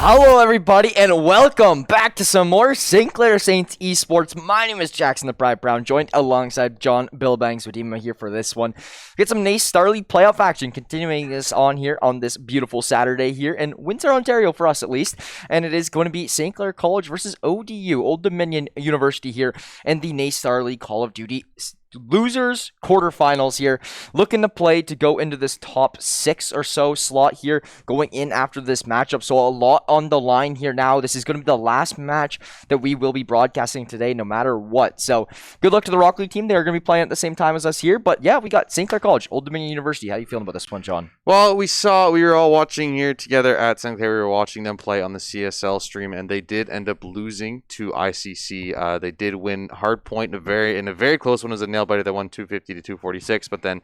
Hello everybody and welcome back to some more St. Clair Saints Esports. My name is Jackson the Pride Brown, joined alongside John Bill Bangs Wadima here for this one. Get some NACE Star League playoff action, continuing this on here on this beautiful Saturday here in Windsor, Ontario for us at least. And it is going to be St. Clair College versus ODU, Old Dominion University here, and the NACE Star League Call of Duty losers quarterfinals here, looking to play to go into this top 6 or so slot here going in after this matchup. So a lot on the line here now. This is going to be the last match that we will be broadcasting today no matter what. So good luck to the Rock League team. They're going to be playing at the same time as us here. But yeah, we got St. Clair College, Old Dominion University. How are you feeling about this one, John? Well, we were all watching here together at St. Clair. We were watching them play on the CSL stream, and they did end up losing to ICC. They did win hard point in a very close one. It was a nail biter that won 250 to 246, but then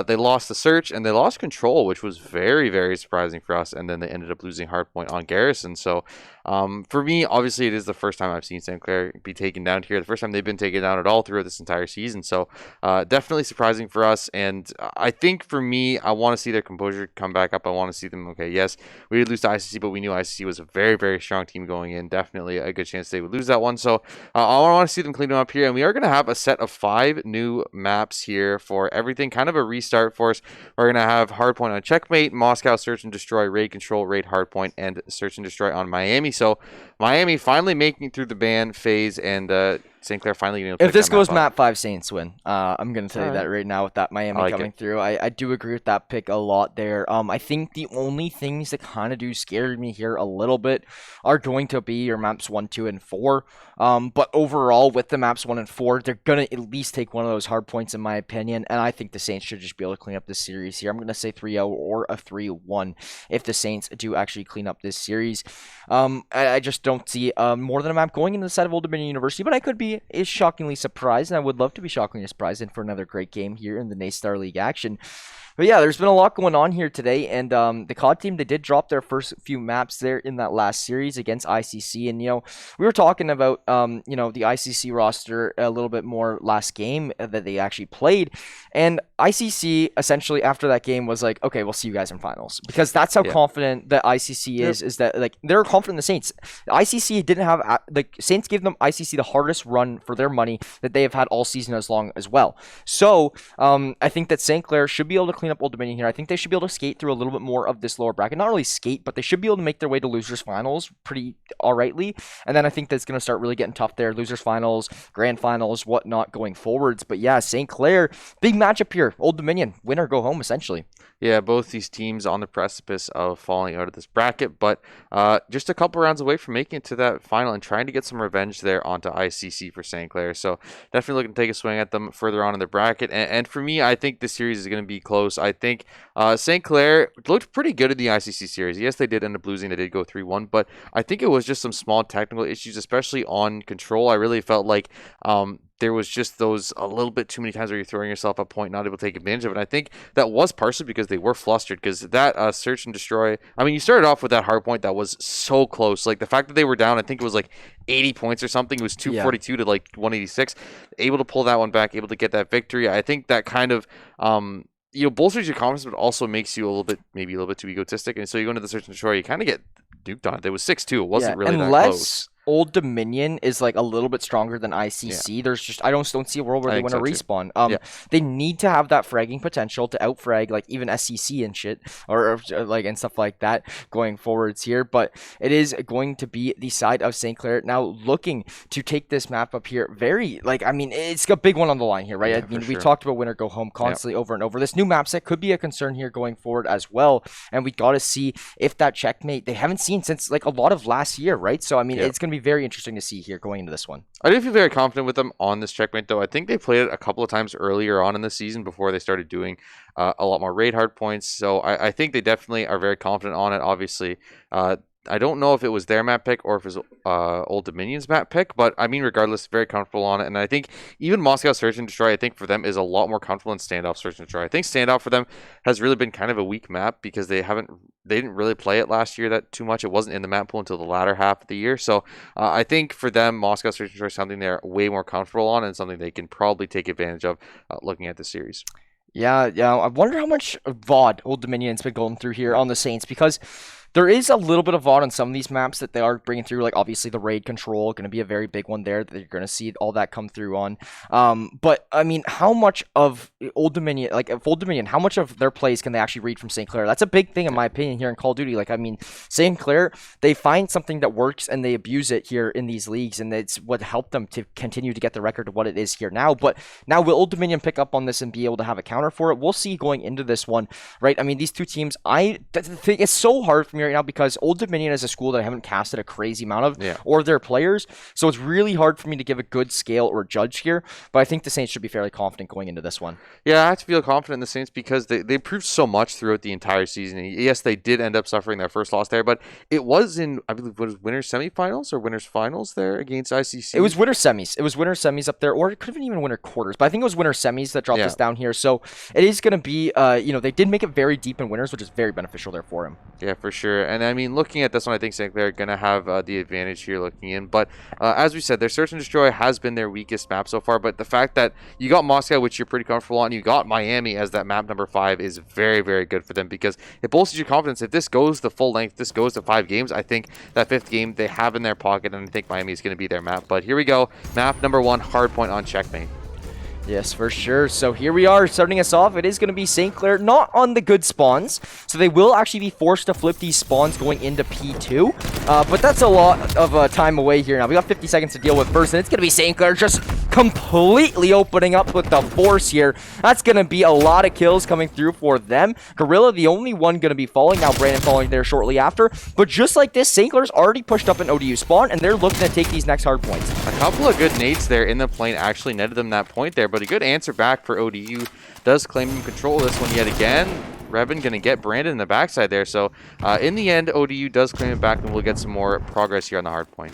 they lost the search and they lost control, which was very, very surprising for us. And then they ended up losing hard point on Garrison. So for me, obviously, it is the first time I've seen St. Clair be taken down here. The first time they've been taken down at all throughout this entire season. So definitely surprising for us. And I think for me, I want to see their composure come back up. I want to see them, okay, yes, we did lose to ICC, but we knew ICC was a very, very strong team going in. Definitely a good chance they would lose that one. So I want to see them clean them up here. And we are going to have a set of 5 new maps here for everything, kind of a restart for us. We're going to have Hardpoint on Checkmate, Moscow Search and Destroy, Raid Control, Raid Hardpoint, and Search and Destroy on Miami. So Miami finally making through the ban phase, and St. Clair finally getting able to if this goes map 5 Saints win. I'm going to tell you that right now with that Miami coming through. I do agree with that pick a lot there. I think the only things that kind of do scare me here a little bit are going to be your maps 1, 2, and 4. But overall, with the maps 1 and 4, they're going to at least take one of those hard points in my opinion. And I think the Saints should just be able to clean up this series here. I'm going to say 3-0 or a 3-1 if the Saints do actually clean up this series. I just don't see more than a map going into the side of Old Dominion University, but I could be shockingly surprised, and I would love to be shockingly surprised and for another great game here in the NACE Star League action. But yeah, there's been a lot going on here today, and the COD team, they did drop their first few maps there in that last series against ICC, and, we were talking about, the ICC roster a little bit more last game that they actually played, and ICC, essentially, after that game was like, okay, we'll see you guys in finals, because that's how confident the ICC is that, like, they're confident in the Saints. The ICC didn't have, Saints gave them ICC the hardest run for their money that they have had all season as long as well. So, I think that St. Clair should be able to clean up Old Dominion here. I think they should be able to skate through a little bit more of this lower bracket. Not really skate, but they should be able to make their way to losers finals pretty alrightly. And then I think that's going to start really getting tough there. Losers finals, grand finals, whatnot going forwards. But yeah, St. Clair, big matchup here. Old Dominion, win or go home essentially. Yeah, both these teams on the precipice of falling out of this bracket, but just a couple rounds away from making it to that final and trying to get some revenge there onto ICC for St. Clair. So definitely looking to take a swing at them further on in the bracket. And for me, I think this series is going to be close. I think St. Clair looked pretty good in the ICC series. Yes, they did end up losing. They did go 3-1, but I think it was just some small technical issues, especially on control. I really felt like there was just those a little bit too many times where you're throwing yourself a point, not able to take advantage of it. And I think that was partially because they were flustered, because that search and destroy, I mean, you started off with that hard point that was so close. Like the fact that they were down, I think it was like 80 points or something. It was 242 to like 186. Able to pull that one back, able to get that victory. I think that kind of bolsters your confidence, but also makes you maybe a little bit too egotistic. And so you go into the search and destroy, you kind of get duked on. It was 6-2. It wasn't really that close. Old Dominion is like a little bit stronger than ICC. There's just I don't see a world where they want to respawn. They need to have that fragging potential to outfrag like even SCC and shit or like and stuff like that going forwards here. But it is going to be the side of St. Clair now looking to take this map up here. Very it's a big one on the line here, right? Yeah, I mean, we talked about win or go home constantly over and over. This new map set could be a concern here going forward as well. And we got to see if that checkmate they haven't seen since like a lot of last year, right? So I mean, it's going to be very interesting to see here going into this one. I do feel very confident with them on this checkmate, though. I think they played it a couple of times earlier on in the season before they started doing a lot more raid hard points. So I think they definitely are very confident on it. Obviously, I don't know if it was their map pick or if it was Old Dominion's map pick, but I mean, regardless, very comfortable on it. And I think even Moscow Search and Destroy, I think for them is a lot more comfortable than Standoff Search and Destroy. I think Standoff for them has really been kind of a weak map because they didn't really play it last year that too much. It wasn't in the map pool until the latter half of the year. So I think for them, Moscow Search and Destroy is something they're way more comfortable on and something they can probably take advantage of looking at the series. Yeah. I wonder how much VOD Old Dominion's been going through here on the Saints because There is a little bit of VOD on some of these maps that they are bringing through, like obviously the raid control, going to be a very big one there that you're going to see all that come through on. But I mean, how much of Old Dominion, like Old Dominion, how much of their plays can they actually read from St. Clair? That's a big thing in my opinion here in Call of Duty. Like, I mean, St. Clair, they find something that works and they abuse it here in these leagues, and it's what helped them to continue to get the record of what it is here now. But now will Old Dominion pick up on this and be able to have a counter for it? We'll see going into this one, right? I mean, these two teams, it's so hard for me right now because Old Dominion is a school that I haven't casted a crazy amount of, or their players, so it's really hard for me to give a good scale or judge here, but I think the Saints should be fairly confident going into this one. Yeah, I have to feel confident in the Saints because they proved so much throughout the entire season. Yes, they did end up suffering their first loss there, but it was in, I believe, what was winners semifinals or winners finals there against ICC? It was winner semis. It was winner semis up there, or it could have been even winner quarters, but I think it was winner semis that dropped us down here, so it is going to be, they did make it very deep in winners, which is very beneficial there for him. Yeah, for sure. And I mean, looking at this one, I think St. Clair are going to have the advantage here looking in. But as we said, their Search and Destroy has been their weakest map so far. But the fact that you got Moscow, which you're pretty comfortable on, you got Miami as that map number 5 is very, very good for them because it bolsters your confidence. If this goes the full length, this goes to 5 games, I think that 5th game they have in their pocket, and I think Miami is going to be their map. But here we go. Map number 1, Hardpoint on Checkmate. Yes, for sure. So here we are, starting us off. It is going to be St. Clair, not on the good spawns. So they will actually be forced to flip these spawns going into P2. But that's a lot of time away here now. We got 50 seconds to deal with first, and it's going to be St. Clair just completely opening up with the force here. That's going to be a lot of kills coming through for them. Gorilla, the only one going to be falling. Now Brandon following there shortly after. But just like this, St. Clair's already pushed up an ODU spawn, and they're looking to take these next hard points. A couple of good nades there in the plane actually netted them that point there, but a good answer back for ODU. Does claim control this one yet again. Reben going to get Brandon in the backside there. So in the end, ODU does claim it back, and we'll get some more progress here on the hard point.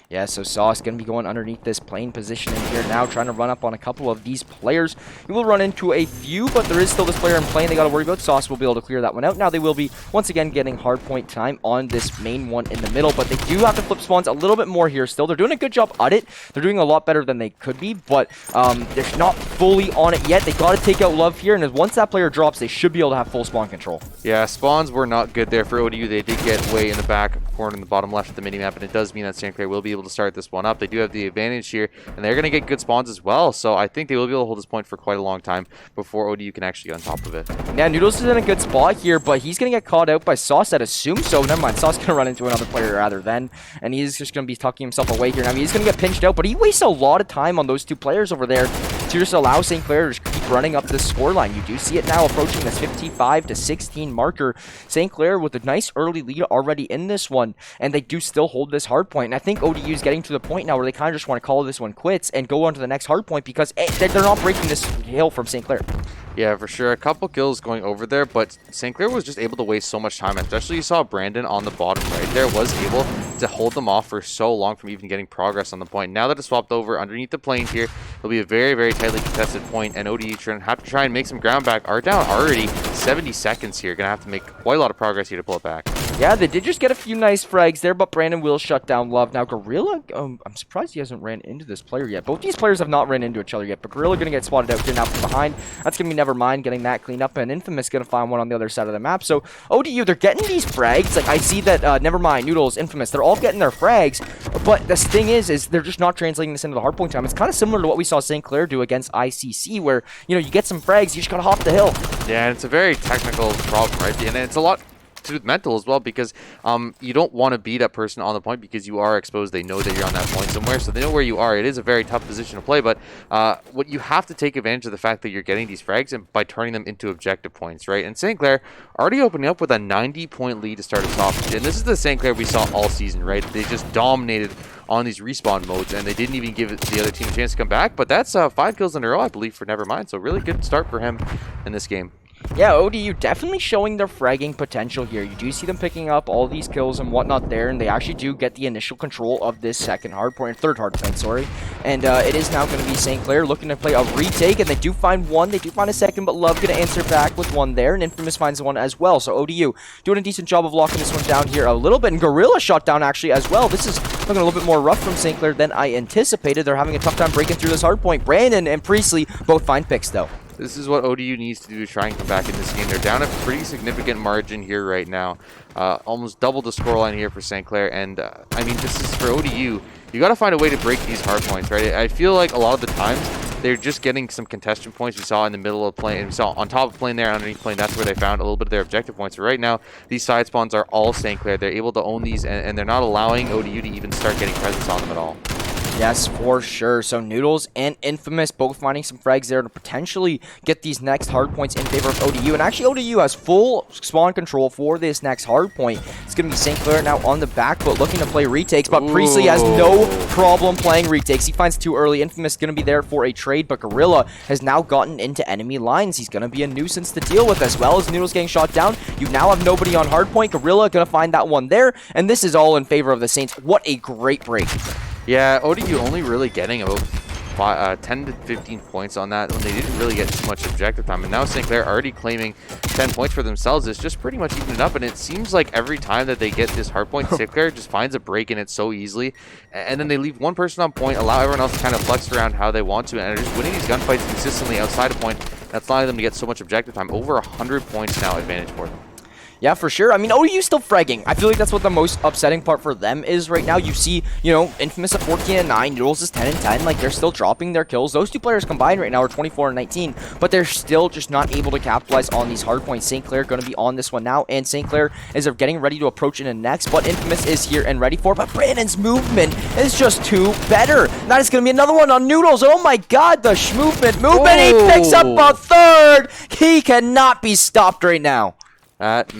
Yeah, so Sauce going to be going underneath this plane position in here now, trying to run up on a couple of these players. He will run into a few, but there is still this player in plane they got to worry about. Sauce will be able to clear that one out. Now they will be, once again, getting hard point time on this main one in the middle, but they do have to flip spawns a little bit more here still. They're doing a good job at it. They're doing a lot better than they could be, but they're not fully on it yet. They got to take out Love here, and once that player drops, they should be able to have full spawn control. Yeah, spawns were not good there for ODU. They did get way in the back corner in the bottom left of the minimap, and it does mean that St. Clair will be able to start this one up. They do have the advantage here, and they're going to get good spawns as well, so I think they will be able to hold this point for quite a long time before ODU can actually get on top of it. Yeah, Noodles is in a good spot here, but he's going to get caught out by Sauce, I'd assume so. Never mind, Sauce is going to run into another player rather than, and he's just going to be tucking himself away here. Now, he's going to get pinched out, but he wastes a lot of time on those two players over there to just allow St. Clair to keep running up this scoreline. You do see it now approaching this 55-16 marker. St. Clair with a nice early lead already in this one, and they do still hold this hard point. And I think ODU is getting to the point now where they kind of just want to call this one quits and go on to the next hard point because they're not breaking this hill from St. Clair. Yeah, for sure. A couple kills going over there, but St. Clair was just able to waste so much time, especially you saw Brandon on the bottom right there was able to hold them off for so long from even getting progress on the point. Now that it's swapped over underneath the plane here, it'll be a very, very tightly contested point, and ODU have to try and make some ground back. Are down already 70 seconds here. Gonna have to make quite a lot of progress here to pull it back. Yeah, they did just get a few nice frags there, but Brandon will shut down Love. Now, Gorilla, I'm surprised he hasn't ran into this player yet. Both these players have not ran into each other yet, but Gorilla going to get spotted out here now from behind. That's going to be never mind getting that cleaned up, and Infamous going to find one on the other side of the map. So, ODU, they're getting these frags. Like, I see that, never mind, Noodles, Infamous, they're all getting their frags, but this thing is they're just not translating this into the hardpoint time. It's kind of similar to what we saw St. Clair do against ICC, where, you know, you get some frags, you just got to hop the hill. Yeah, and it's a very technical problem, right? And it's a lot to do with mental as well, because you don't want to be that person on the point because you are exposed. They know that you're on that point somewhere, so they know where you are. It is a very tough position to play, but what you have to take advantage of the fact that you're getting these frags and by turning them into objective points, right? And St. Clair already opening up with a 90-point lead to start us off, and this is the St. Clair we saw all season, right? They just dominated on these respawn modes, and they didn't even give the other team a chance to come back, but that's 5 kills in a row, I believe, for Nevermind, so really good start for him in this game. Yeah, ODU definitely showing their fragging potential here. You do see them picking up all these kills and whatnot there, and they actually do get the initial control of this third hardpoint, sorry. And it is now going to be St. Clair looking to play a retake, and they do find one, they do find a second, but Love going to answer back with one there, and Infamous finds one as well. So ODU doing a decent job of locking this one down here a little bit, and Gorilla shot down actually as well. This is looking a little bit more rough from St. Clair than I anticipated. They're having a tough time breaking through this hardpoint. Brandon and Priestley both find picks though. This is what ODU needs to do to try and come back in this game. They're down a pretty significant margin here right now. Almost double the scoreline here for St. Clair. And, I mean, this is for ODU. You got to find a way to break these hard points, right? I feel like a lot of the times they're just getting some contested points. We saw in the middle of playing, we saw on top of playing there, underneath playing. That's where they found a little bit of their objective points. But right now, these side spawns are all St. Clair. They're able to own these, and they're not allowing ODU to even start getting presence on them at all. Yes, for sure. So Noodles and Infamous both finding some frags there to potentially get these next hard points in favor of ODU. And actually, ODU has full spawn control for this next hard point. It's going to be St. Clair now on the back foot looking to play retakes, but Priestley has no problem playing retakes. He finds too early. Infamous going to be there for a trade, but Gorilla has now gotten into enemy lines. He's going to be a nuisance to deal with, as well as Noodles getting shot down. You now have nobody on hard point. Gorilla going to find that one there, and this is all in favor of the Saints. What a great break. Yeah, ODU only really getting about 10 to 15 points on that when they didn't really get too much objective time. And now St. Clair already claiming 10 points for themselves is just pretty much evening it up. And it seems like every time that they get this hard point, St. Clair just finds a break in it so easily. And then they leave one person on point, allow everyone else to kind of flex around how they want to. And they're just winning these gunfights consistently outside of point. That's allowing them to get so much objective time. Over 100 points now advantage for them. Yeah, for sure. I mean, ODU still fragging. I feel like that's what the most upsetting part for them is right now. You see, you know, Infamous at 14-9, Noodles is 10-10. Like, they're still dropping their kills. Those two players combined right now are 24-19, but they're still just not able to capitalize on these hard points. St. Clair going to be on this one now, and St. Clair is getting ready to approach into next, but Infamous is here and ready for it. But Brandon's movement is just too better. That is going to be another one on Noodles. Oh my god, the movement. He picks up a third. He cannot be stopped right now. That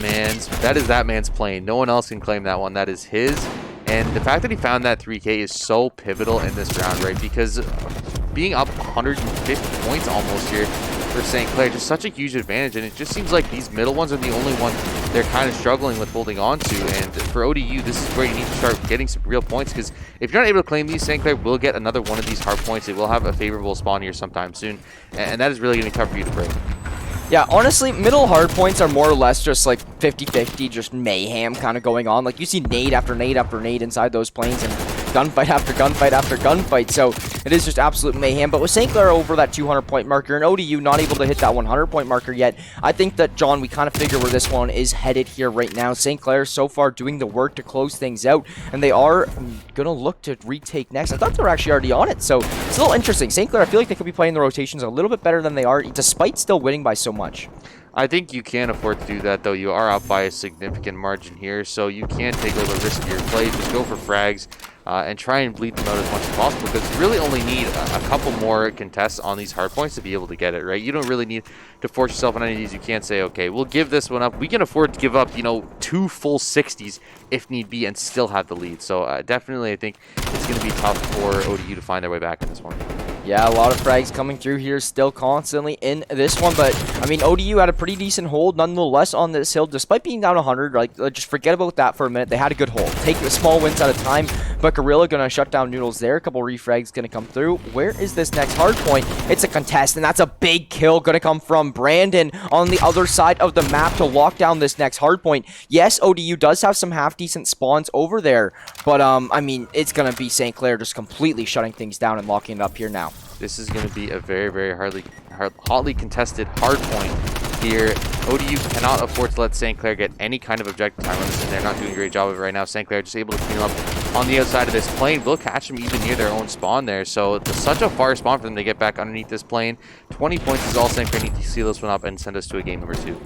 is that man's plane. No one else can claim that one. That is his. And the fact that he found that 3K is so pivotal in this round, right? Because being up 150 points almost here for St. Clair, just such a huge advantage. And it just seems like these middle ones are the only one they're kind of struggling with holding on to. And for ODU, this is where you need to start getting some real points. Because if you're not able to claim these, St. Clair will get another one of these hard points. It will have a favorable spawn here sometime soon. And that is really going to be tough for you to break. Yeah, honestly, middle hard points are more or less just like 50-50, just mayhem kind of going on. Like, you see nade after nade after nade inside those planes and gunfight after gunfight after gunfight. So it is just absolute mayhem. But with St. Clair over that 200-point marker and ODU not able to hit that 100-point marker yet, I think that, John, we kind of figure where this one is headed here right now. St. Clair so far doing the work to close things out, and they are going to look to retake next. I thought they were actually already on it, so it's a little interesting. St. Clair, I feel like they could be playing the rotations a little bit better than they are, despite still winning by so much. I think you can afford to do that, though. You are up by a significant margin here, so you can take a little riskier play. Just go for frags and try and bleed them out as much as possible, because you really only need a couple more contests on these hard points to be able to get it, right? You don't really need to force yourself on any of these. You can't say, okay, we'll give this one up. We can afford to give up, you know, 2 full 60s if need be and still have the lead. So definitely I think it's going to be tough for ODU to find their way back in this one. Yeah, a lot of frags coming through here still constantly in this one, but I mean, ODU had a pretty decent hold nonetheless on this hill, despite being down 100. Like, just forget about that for a minute. They had a good hold. Take small wins at a time, but Gorilla gonna shut down Noodles there. A couple refrags gonna come through. Where is this next hard point? It's a contest, and that's a big kill gonna come from Brandon on the other side of the map to lock down this next hard point. Yes, ODU does have some half-decent spawns over there, but I mean, it's gonna be St. Clair just completely shutting things down and locking it up here now. This is going to be a very, very hotly contested hard point here. ODU cannot afford to let St. Clair get any kind of objective time on this, and they're not doing a great job of it right now. St. Clair just able to clean up on the outside of this plane. Will catch them even near their own spawn there, so it's such a far spawn for them to get back underneath this plane. 20 points is all St. Clair need to seal this one up and send us to a game number 2.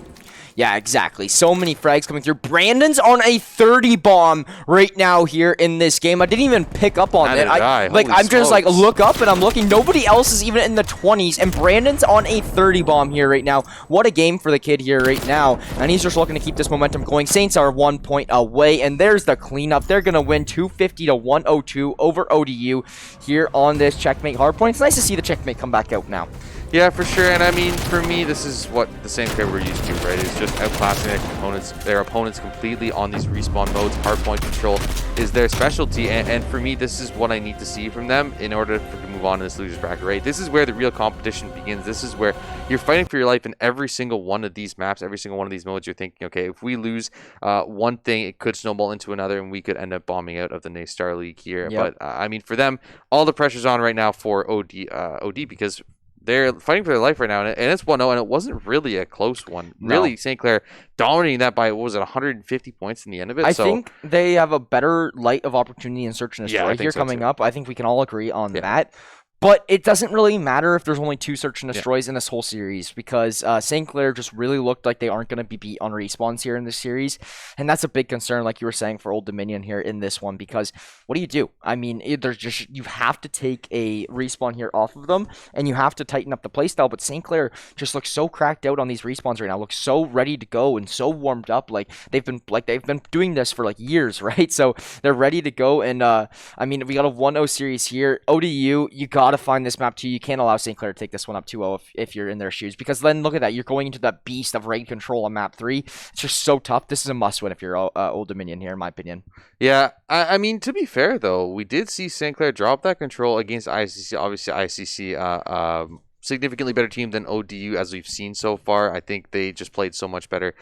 Yeah, exactly. So many frags coming through. Brandon's on a 30 bomb right now here in this game. I didn't even pick up on that. I'm just like, look up and I'm looking. Nobody else is even in the 20s, and Brandon's on a 30 bomb here right now. What a game for the kid here right now, and he's just looking to keep this momentum going. Saints are 1 point away, and there's the cleanup. They're going to win 250 to 102 over ODU here on this checkmate hardpoint. It's nice to see the checkmate come back out now. Yeah, for sure. And I mean, for me, this is what the St. Clair we're used to, right? It's just outclassing their opponents completely on these respawn modes. Hardpoint control is their specialty. And for me, this is what I need to see from them in order to move on to this loser's bracket, right? This is where the real competition begins. This is where you're fighting for your life in every single one of these maps, every single one of these modes. You're thinking, okay, if we lose one thing, it could snowball into another, and we could end up bombing out of the NACE Star League here. Yep. But I mean, for them, all the pressure's on right now for OD because they're fighting for their life right now, and it's 1-0, and it wasn't really a close one. No. Really, St. Clair dominating that by, what was it, 150 points in the end of it? I think they have a better light of opportunity in Search and Destroy here coming up. I think we can all agree on that. But it doesn't really matter if there's only 2 Search and Destroys in this whole series, because St. Clair just really looked like they aren't going to be beat on respawns here in this series. And that's a big concern, like you were saying, for Old Dominion here in this one, because what do? I mean, there's just, you have to take a respawn here off of them, and you have to tighten up the playstyle. But St. Clair just looks so cracked out on these respawns right now, looks so ready to go and so warmed up. Like they've been doing this for like years, right? So they're ready to go. And I mean, we got a 1-0 series here. ODU, you got to find this map too. You can't allow St. Clair to take this one up 2-0 if you're in their shoes, because then look at that, you're going into that beast of raid control on map 3. It's just so tough. This is a must win if you're Old Dominion here, in my opinion. Yeah, I mean, to be fair though, we did see St. Clair drop that control against ICC. Obviously ICC significantly better team than ODU as we've seen so far. I think they just played so much better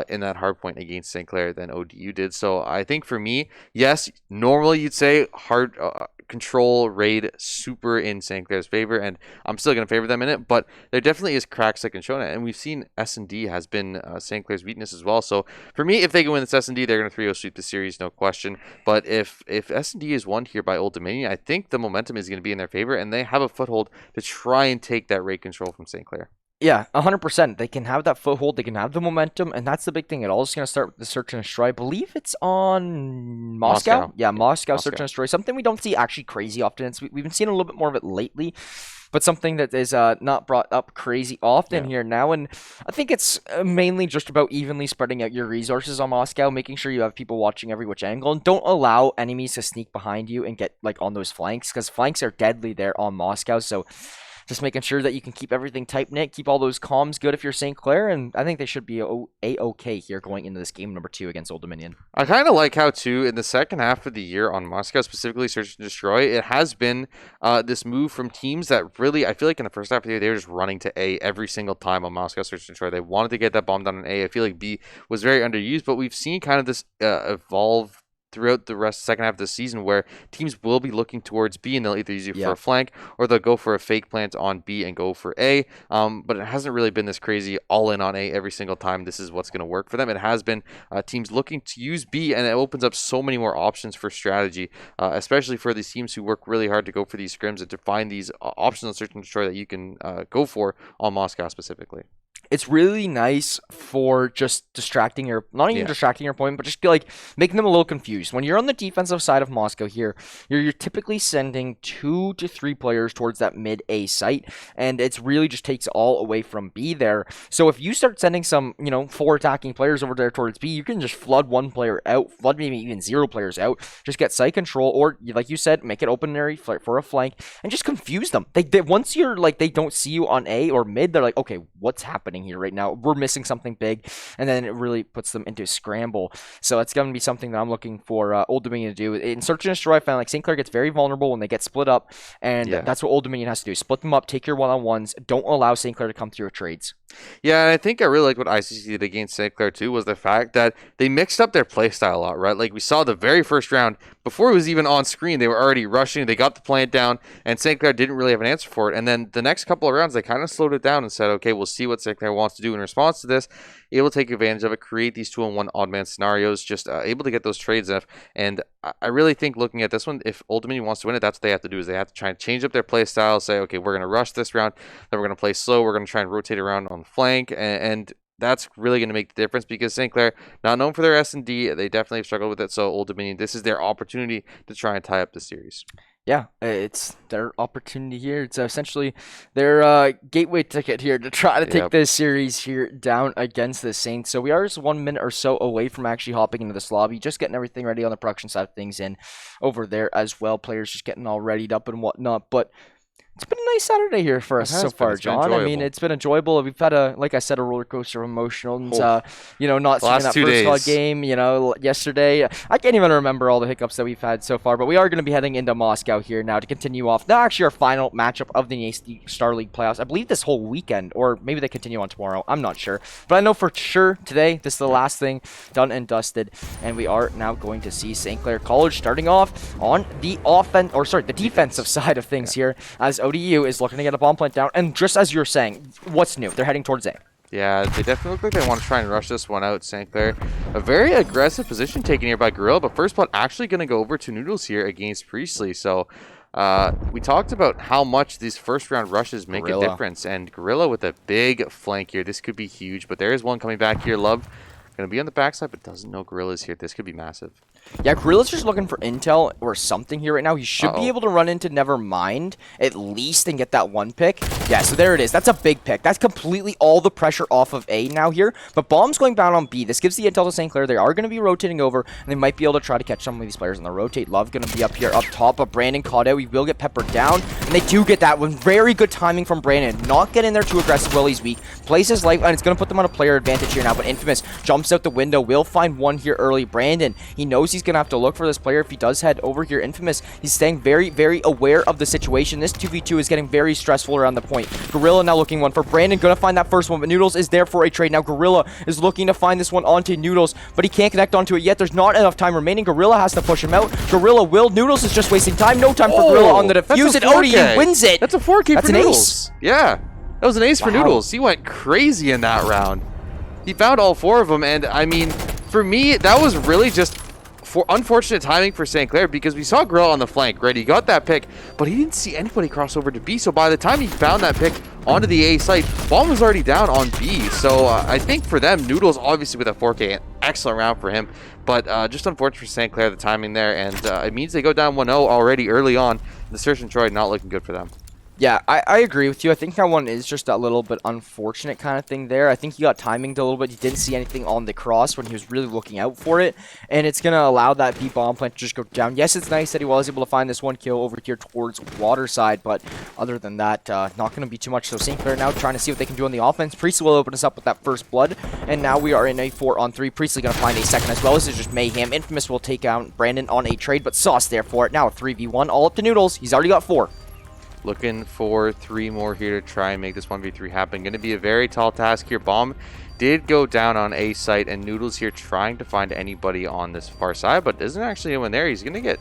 in that hard point against St. Clair than ODU did. So I think for me, yes, normally you'd say hard control raid super in St. Clair's favor, and I'm still going to favor them in it, but there definitely is cracks that can show it, and we've seen S&D has been St. Clair's weakness as well. So for me, if they can win this S&D, they're going to 3-0 sweep the series, no question. But if S&D is won here by Old Dominion, I think the momentum is going to be in their favor, and they have a foothold to try and take that raid control from St. Clair. Yeah, 100%. They can have that foothold. They can have the momentum, and that's the big thing. It all is going to start with the Search and Destroy. I believe it's on Moscow. Yeah, Moscow Search and Destroy. Something we don't see actually crazy often. We've been seeing a little bit more of it lately, but something that is not brought up crazy often here now. And I think it's mainly just about evenly spreading out your resources on Moscow, making sure you have people watching every which angle, and don't allow enemies to sneak behind you and get like on those flanks, because flanks are deadly there on Moscow. So just making sure that you can keep everything tight-knit, keep all those comms good if you're St. Clair, and I think they should be A-okay here going into this game number 2 against Old Dominion. I kind of like how, too, in the second half of the year on Moscow, specifically Search and Destroy, it has been this move from teams that really, I feel like in the first half of the year, they were just running to A every single time on Moscow Search and Destroy. They wanted to get that bomb down on A. I feel like B was very underused, but we've seen kind of this evolve throughout the second half of the season, where teams will be looking towards B, and they'll either use it for a flank, or they'll go for a fake plant on B and go for A. But it hasn't really been this crazy all in on A every single time. This is what's going to work for them. It has been teams looking to use B, and it opens up so many more options for strategy, especially for these teams who work really hard to go for these scrims and to find these options on Search and Destroy that you can go for on Moscow specifically. It's really nice for just distracting your, not even distracting your opponent, but just like making them a little confused. When you're on the defensive side of Moscow here, you're typically sending 2 to 3 players towards that mid A site, and it's really just takes all away from B there. So if you start sending some, 4 attacking players over there towards B, you can just flood 1 player out, flood maybe even 0 players out, just get site control, or like you said, make it open area for a flank, and just confuse them. They once you're like, they don't see you on A or mid, they're like, okay, what's happening here right now? We're missing something big, and then it really puts them into a scramble. So it's going to be something that I'm looking for Old Dominion to do. In Search and Destroy, I found like St. Clair gets very vulnerable when they get split up, and that's what Old Dominion has to do. Split them up, take your one-on-ones, don't allow St. Clair to come through with trades. Yeah, and I think I really like what ICC did against St. Clair too, was the fact that they mixed up their playstyle a lot, right? Like we saw the very first round, before it was even on screen, they were already rushing, they got the plant down, and St. Clair didn't really have an answer for it. And then the next couple of rounds, they kind of slowed it down and said, okay, we'll see what St. Clair wants to do in response to this, able to take advantage of it, create these 2-on-1 odd man scenarios, just able to get those trades in. And I really think looking at this one, if Old Dominion wants to win it, that's what they have to do, is they have to try and change up their play style, say, okay, we're going to rush this round, then we're going to play slow, we're going to try and rotate around on the flank, and that's really going to make the difference, because St. Clair, not known for their S&D, they definitely have struggled with it. So Old Dominion, this is their opportunity to try and tie up the series. Yeah, it's their opportunity here. It's essentially their gateway ticket here to try to take this series here down against the Saints. So we are just 1 minute or so away from actually hopping into this lobby, just getting everything ready on the production side of things in over there as well. Players just getting all readied up and whatnot. But it's been a nice Saturday here for us so far, John. I mean, it's been enjoyable. We've had like I said, a roller coaster of emotions. Not seeing that first COD game, yesterday. I can't even remember all the hiccups that we've had so far, but we are going to be heading into Moscow here now to continue off. Not actually our final matchup of the NACE Star League playoffs. I believe this whole weekend, or maybe they continue on tomorrow. I'm not sure. But I know for sure today, this is the last thing done and dusted, and we are now going to see St. Clair College starting off on the defensive side of things here, as ODU is looking to get a bomb plant down, and just as you're saying, what's new? They're heading towards A. Yeah, they definitely look like they want to try and rush this one out, St. Clair. A very aggressive position taken here by Gorilla, but first blood actually going to go over to Noodles here against Priestley. So we talked about how much these first round rushes make a difference, and Gorilla with a big flank here. This could be huge, but there is one coming back here. Love going to be on the backside, but doesn't know Gorilla's here. This could be massive. Yeah, Gorilla's just looking for intel or something here right now. He should be able to run into Nevermind at least and get that one pick. Yeah, so there it is. That's a big pick. That's completely all the pressure off of A now here. But Bomb's going down on B. This gives the intel to St. Clair. They are going to be rotating over, and they might be able to try to catch some of these players on the rotate. Love going to be up here up top, but Brandon caught out. He will get peppered down, and they do get that one. Very good timing from Brandon. Not get in there too aggressive while he's weak. Plays his life, and it's going to put them on a player advantage here now, but Infamous jumps out the window. Will find one here early. Brandon, he knows he's going to have to look for this player if he does head over here. Infamous, he's staying very, very aware of the situation. This 2v2 is getting very stressful around the point. Gorilla now looking one for Brandon. Going to find that first one, but Noodles is there for a trade. Now Gorilla is looking to find this one onto Noodles, but he can't connect onto it yet. There's not enough time remaining. Gorilla has to push him out. Gorilla will. Noodles is just wasting time. No time for Gorilla on the defuse. And ODU wins it. That's a 4K that's for an Noodles. Ace. Yeah, that was an ace for Noodles. He went crazy in that round. He found all 4 of them, and I mean, for me, that was really just unfortunate timing for St. Clair, because we saw Gorilla on the flank, right? He got that pick, but he didn't see anybody cross over to B. So by the time he found that pick onto the A site, Bomb was already down on B. So I think for them, Noodles obviously with a 4K, an excellent round for him, but just unfortunate for St. Clair, the timing there, and it means they go down 1-0 already early on. The Search and Troy not looking good for them. Yeah, I agree with you. I think that one is just a little bit unfortunate kind of thing there. I think he got timinged a little bit. He didn't see anything on the cross when he was really looking out for it, and it's going to allow that B bomb plant to just go down. Yes, it's nice that he was able to find this one kill over here towards Waterside, but other than that, not going to be too much. So St. Clair now trying to see what they can do on the offense. Priestley will open us up with that first blood, and now we are in a 4-on-3. Priestley going to find a second as well. This is just mayhem. Infamous will take out Brandon on a trade, but Sauce there for it. Now a 3v1, all up to Noodles. He's already got 4. Looking for 3 more here to try and make this 1v3 happen. Going to be a very tall task here. Bomb did go down on A site, and Noodles here trying to find anybody on this far side, but isn't actually anyone there. He's going to get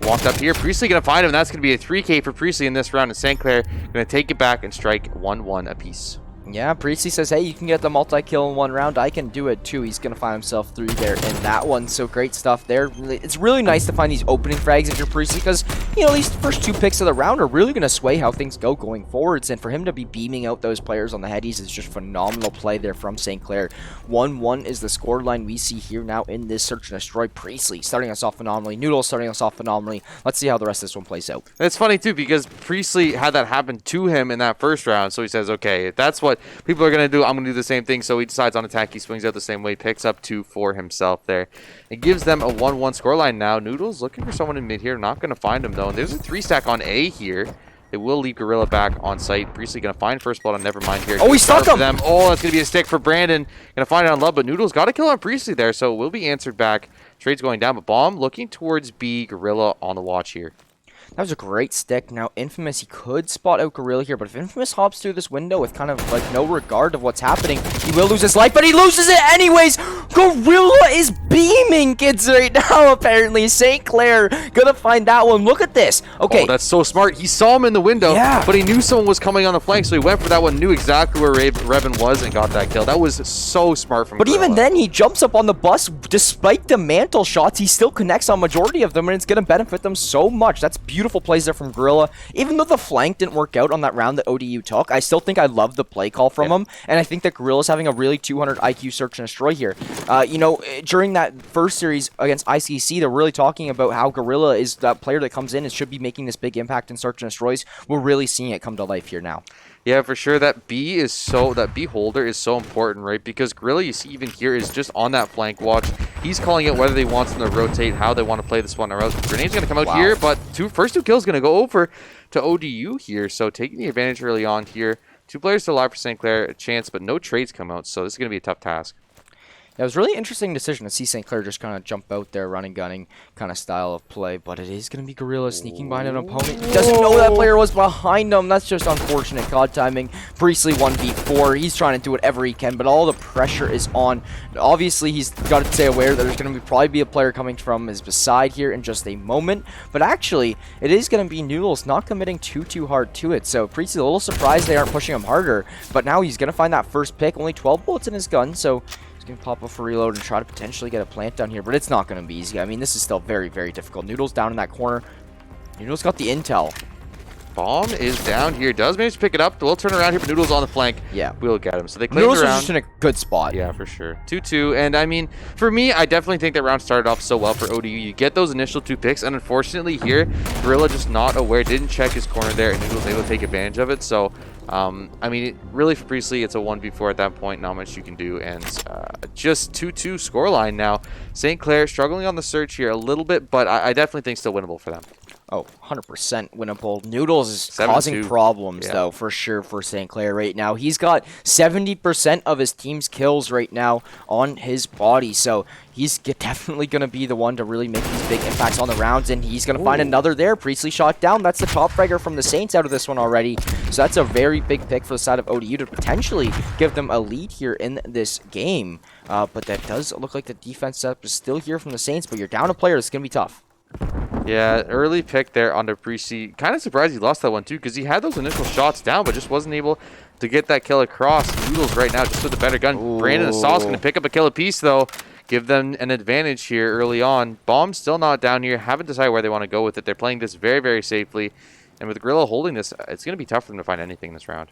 walked up here. Priestley going to find him, and that's going to be a 3K for Priestley in this round, and St. Clair going to take it back and strike 1-1 apiece. Yeah, Priestley says, hey, you can get the multi-kill in one round. I can do it too. He's going to find himself through there in that one. So great stuff there. It's really nice to find these opening frags if you're Priestley, because, you know, these first 2 picks of the round are really going to sway how things go going forwards. And for him to be beaming out those players on the headies is just phenomenal play there from St. Clair. 1-1 is the scoreline we see here now in this Search and Destroy. Priestley starting us off phenomenally. Noodles starting us off phenomenally. Let's see how the rest of this one plays out. It's funny too, because Priestley had that happen to him in that first round. So he says, okay, if that's what people are going to do, I'm going to do the same thing. So he decides on attack. He swings out the same way, picks up 2 for himself there. It gives them a 1-1 scoreline now. Noodles looking for someone in mid here. Not going to find him though. And there's a 3-stack on A here. It will leave Gorilla back on site. Priestley going to find first blood on Nevermind here. Oh, he stuck him! Them. Oh, that's going to be a stick for Brandon. Going to find it on Love, but Noodles got a kill on Priestley there, so it will be answered back. Trade's going down, but Bomb looking towards B. Gorilla on the watch here. That was a great stick. Now, Infamous, he could spot out Gorilla here, but if Infamous hops through this window with kind of, like, no regard of what's happening, he will lose his life, but he loses it anyways! Gorilla is beaming, kids, right now, apparently. St. Clair gonna find that one. Look at this. Okay. Oh, that's so smart. He saw him in the window, but he knew someone was coming on the flank, so he went for that one, knew exactly where Revan was, and got that kill. That was so smart from Gorilla. Even then, he jumps up on the bus. Despite the mantle shots, he still connects on majority of them, and it's gonna benefit them so much. That's beautiful plays there from Gorilla. Even though the flank didn't work out on that round that ODU took, I still think I love the play call from him, and I think that Gorilla's having a really 200 IQ Search and Destroy here. You know, during that first series against ICC, they're really talking about how Gorilla is that player that comes in and should be making this big impact in Search and Destroys. We're really seeing it come to life here now. Yeah, for sure. That B holder is so important, right? Because Gorilla, you see even here, is just on that flank watch. He's calling it whether they want them to rotate, how they want to play this one. Or else Grenade's going to come out here, but first 2 kills going to go over to ODU here. So taking the advantage early on here. 2 players still alive for St. Clair, a chance, but no trades come out. So this is going to be a tough task. It was a really interesting decision to see St. Clair just kind of jump out there, running, gunning kind of style of play. But it is going to be Gorilla sneaking behind an opponent. He doesn't know that player was behind him. That's just unfortunate COD timing. Priestley 1v4. He's trying to do whatever he can, but all the pressure is on. Obviously, he's got to stay aware that there's going to probably be a player coming from his beside here in just a moment. But actually, it is going to be Noodles not committing too hard to it. So Priestley a little surprised they aren't pushing him harder. But now he's going to find that first pick. Only 12 bullets in his gun, so going to pop up for reload and try to potentially get a plant down here, but it's not going to be easy. I mean, this is still very difficult. Noodles down in that corner. Noodles got the intel. Bomb is down here. Does manage to pick it up. We'll turn around here, but Noodles on the flank. Yeah. We'll get him. So they clear Noodles around. was just in a good spot. Yeah, for sure. 2-2. And I mean, for me, I definitely think that round started off so well for ODU. You get those initial 2 picks, and unfortunately here, Gorilla just not aware, didn't check his corner there, and Noodles able to take advantage of it. So, I mean, really for Priestley, it's a 1v4 at that point. Not much you can do. And just 2-2 scoreline now. St. Clair struggling on the search here a little bit, but I definitely think still winnable for them. Oh, 100% winnable. Noodles is causing problems, though, for sure, for St. Clair right now. He's got 70% of his team's kills right now on his body, so he's definitely going to be the one to really make these big impacts on the rounds, and he's going to find another there. Priestley shot down. That's the top fragger from the Saints out of this one already, so that's a very big pick for the side of ODU to potentially give them a lead here in this game. But that does look like the defense setup is still here from the Saints, but you're down a player. It's going to be tough. Yeah, early pick there onto Priestley. Kind of surprised he lost that one too, because he had those initial shots down, but just wasn't able to get that kill across. Noodles right now just with a better gun. Ooh. Brandon and Sauce going to pick up a kill apiece though. Give them an advantage here early on. Bomb's still not down here. Haven't decided where they want to go with it. They're playing this very safely. And with Gorilla holding this, it's going to be tough for them to find anything this round.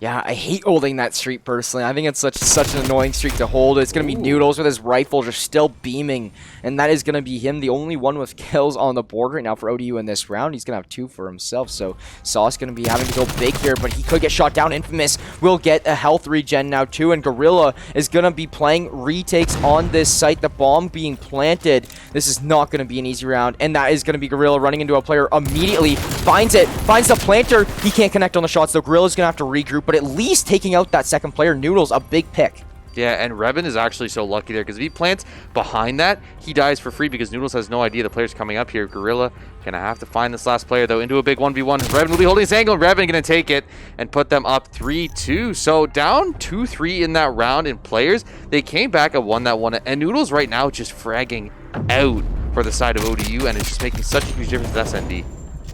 Yeah, I hate holding that streak personally. I think it's such an annoying streak to hold. It's going to be Noodles with his rifle just still beaming. And that is going to be him, the only one with kills on the board right now for ODU in this round. He's going to have 2 for himself. So Sauce going to be having to go big here, but he could get shot down. Infamous will get a health regen now too. And Gorilla is going to be playing retakes on this site. The bomb being planted. This is not going to be an easy round. And that is going to be Gorilla running into a player immediately. Finds it. Finds the planter. He can't connect on the shots, though. Gorilla's going to have to regroup. But at least taking out that second player, Noodles, a big pick. Yeah, and Revan is actually so lucky there, because if he plants behind that, he dies for free because Noodles has no idea the player's coming up here. Gorilla gonna have to find this last player, though, into a big 1v1. Revan will be holding his angle, and Revan gonna take it and put them up 3-2. So down 2-3 in that round in players. They came back and won that one, and Noodles right now just fragging out for the side of ODU, and it's just making such a huge difference with SND.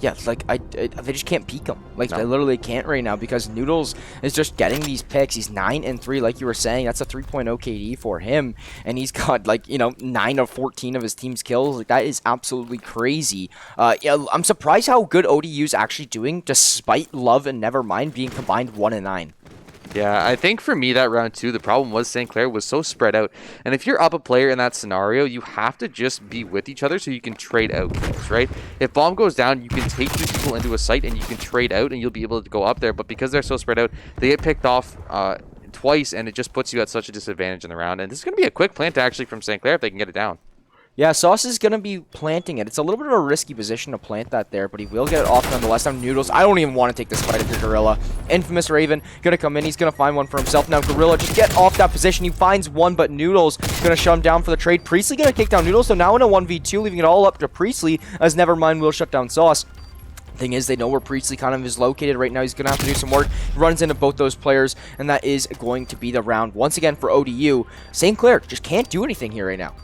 Yeah, like, they just can't peek him. Like, they literally can't right now because Noodles is just getting these picks. He's 9-3, like you were saying. That's a 3.0 KD for him. And he's got, like, 9 of 14 of his team's kills. Like, that is absolutely crazy. Yeah, I'm surprised how good ODU's actually doing despite Love and Nevermind being combined 1-9. Yeah, I think for me that round 2, the problem was St. Clair was so spread out. And if you're up a player in that scenario, you have to just be with each other so you can trade out kills, right? If bomb goes down, you can take 2 people into a site and you can trade out and you'll be able to go up there. But because they're so spread out, they get picked off twice, and it just puts you at such a disadvantage in the round. And this is going to be a quick plant actually from St. Clair if they can get it down. Yeah, Sauce is going to be planting it. It's a little bit of a risky position to plant that there, but he will get it off nonetheless. Now Noodles, I don't even want to take this fight if you're Gorilla. Infamous Raven going to come in. He's going to find one for himself. Now Gorilla, just get off that position. He finds one, but Noodles going to shut him down for the trade. Priestley going to kick down Noodles, so now in a 1v2, leaving it all up to Priestley, as Nevermind will shut down Sauce. Thing is, they know where Priestley kind of is located right now. He's going to have to do some work. He runs into both those players, and that is going to be the round once again for ODU. St. Clair just can't do anything here right now.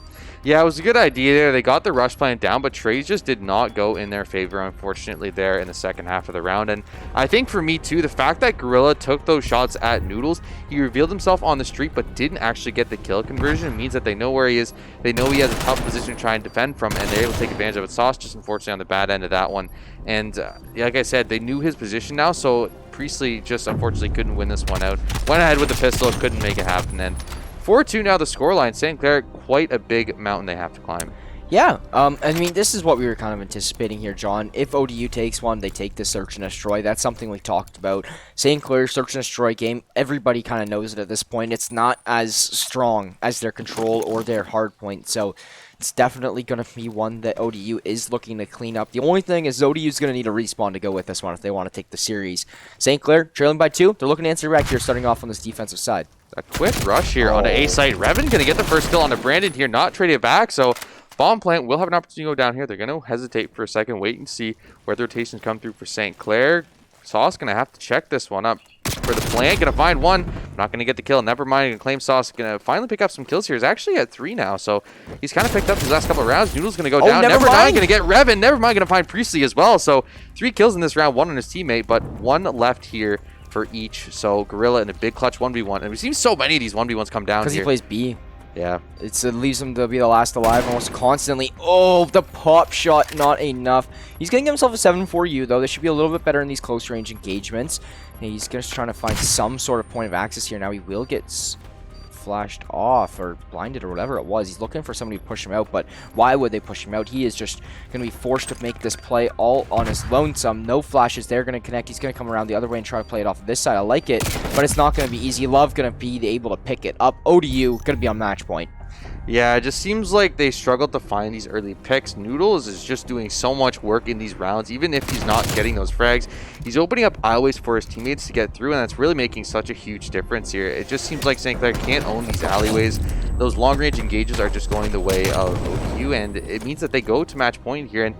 Yeah, it was a good idea there. They got the rush plant down, but trades just did not go in their favor, unfortunately, there in the second half of the round. And I think for me, too, the fact that Gorilla took those shots at Noodles, he revealed himself on the street, but didn't actually get the kill conversion. Means that they know where he is. They know he has a tough position to try and defend from, and they're able to take advantage of it. Sauce just unfortunately on the bad end of that one. And like I said, they knew his position now, so Priestley just unfortunately couldn't win this one out. Went ahead with the pistol, couldn't make it happen. And 4-2 now the scoreline. St. Clair, quite a big mountain they have to climb. Yeah, I mean, this is what we were kind of anticipating here, John. If ODU takes one, they take the Search and Destroy. That's something we talked about. St. Clair Search and Destroy game, everybody kind of knows it at this point. It's not as strong as their Control or their Hardpoint, so it's definitely going to be one that ODU is looking to clean up. The only thing is ODU is going to need a respawn to go with this one if they want to take the series. St. Clair, trailing by 2. They're looking to answer back here, starting off on this defensive side. A quick rush here on the A site. Revan going to get the first kill on the Brandon here, not trade it back, so Bomb Plant will have an opportunity to go down here. They're going to hesitate for a second, wait and see where the rotations come through for St. Clair. Sauce going to have to check this one up for the plant. Going to find one. Not going to get the kill. Never mind. Going to claim Sauce. Going to finally pick up some kills here. He's actually at 3 now, so he's kind of picked up his last couple of rounds. Noodle's going to go down. Never mind. Going to get Revan. Never mind. Going to find Priestley as well. So 3 kills in this round, 1 on his teammate, but 1 left here for each. So Gorilla in a big clutch 1v1. And we've seen so many of these 1v1s come down here. Because he plays B. Yeah. It leaves him to be the last alive almost constantly. Oh, the pop shot, not enough. He's getting himself a 7-4U, though. This should be a little bit better in these close range engagements. And he's just trying to find some sort of point of access here. Now he will get flashed off or blinded or whatever it was. He's looking for somebody to push him out, but why would they push him out? He is just going to be forced to make this play all on his lonesome. No flashes. They're going to connect. He's going to come around the other way and try to play it off this side. I like it, but it's not going to be easy. Love going to be able to pick it up. ODU going to be on match point. Yeah, it just seems like they struggled to find these early picks. Noodles is just doing so much work in these rounds. Even if he's not getting those frags, he's opening up alleyways for his teammates to get through, and that's really making such a huge difference here. It just seems like St. Clair can't own these alleyways. Those long-range engages are just going the way of ODU, and it means that they go to match point here. And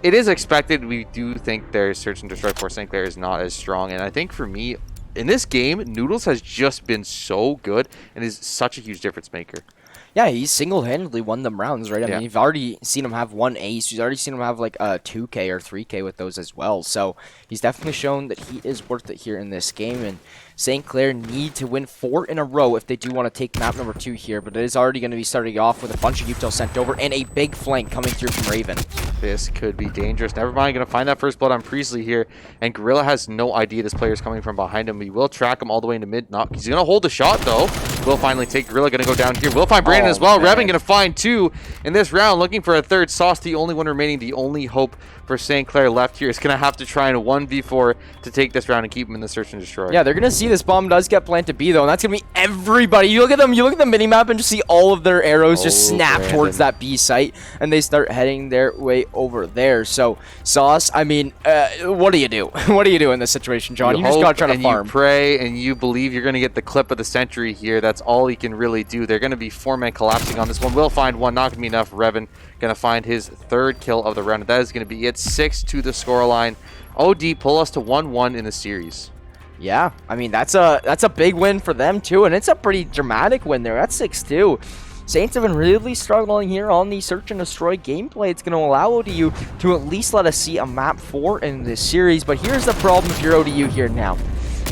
it is expected. We do think their Search and Destroy for St. Clair is not as strong, and I think for me, in this game, Noodles has just been so good and is such a huge difference maker. Yeah, he's single-handedly won them rounds, right? I mean, you've already seen him have 1 ace. You've already seen him have like a 2K or 3K with those as well. So he's definitely shown that he is worth it here in this game. And St. Clair need to win 4 in a row if they do want to take map number 2 here. But it is already going to be starting off with a bunch of util sent over and a big flank coming through from Raven. This could be dangerous. Never mind, going to find that first blood on Priestley here. And Gorilla has no idea this player is coming from behind him. He will track him all the way into mid. Not, he's going to hold the shot, though. Will finally take Gorilla. Going to go down here. Will find Brandon as well. Revan going to find 2 in this round. Looking for a third. Sauce, the only one remaining. The only hope for St. Clair left here is going to have to try and 1v4 to take this round and keep him in the Search and Destroy. Yeah, they're going to see this bomb does get planted B, though, and that's going to be everybody. You look at them, you look at the minimap and just see all of their arrows just snap towards that B site, and they start heading their way over there. So, Sauce, I mean, what do you do? What do you do in this situation, John? You just got to try to farm. You pray and you believe you're going to get the clip of the century here. That's all he can really do. They're going to be 4-man collapsing on this one. Will find one, not going to be enough. Revan going to find his 3rd kill of the round. That is going to be it. 6 to the scoreline. OD pull us to 1-1 in the series. Yeah, I mean, that's a big win for them, too, and it's a pretty dramatic win there. That's 6-2. Saints have been really struggling here on the Search and Destroy gameplay. It's going to allow ODU to at least let us see a map 4 in this series, but here's the problem if you're ODU here now.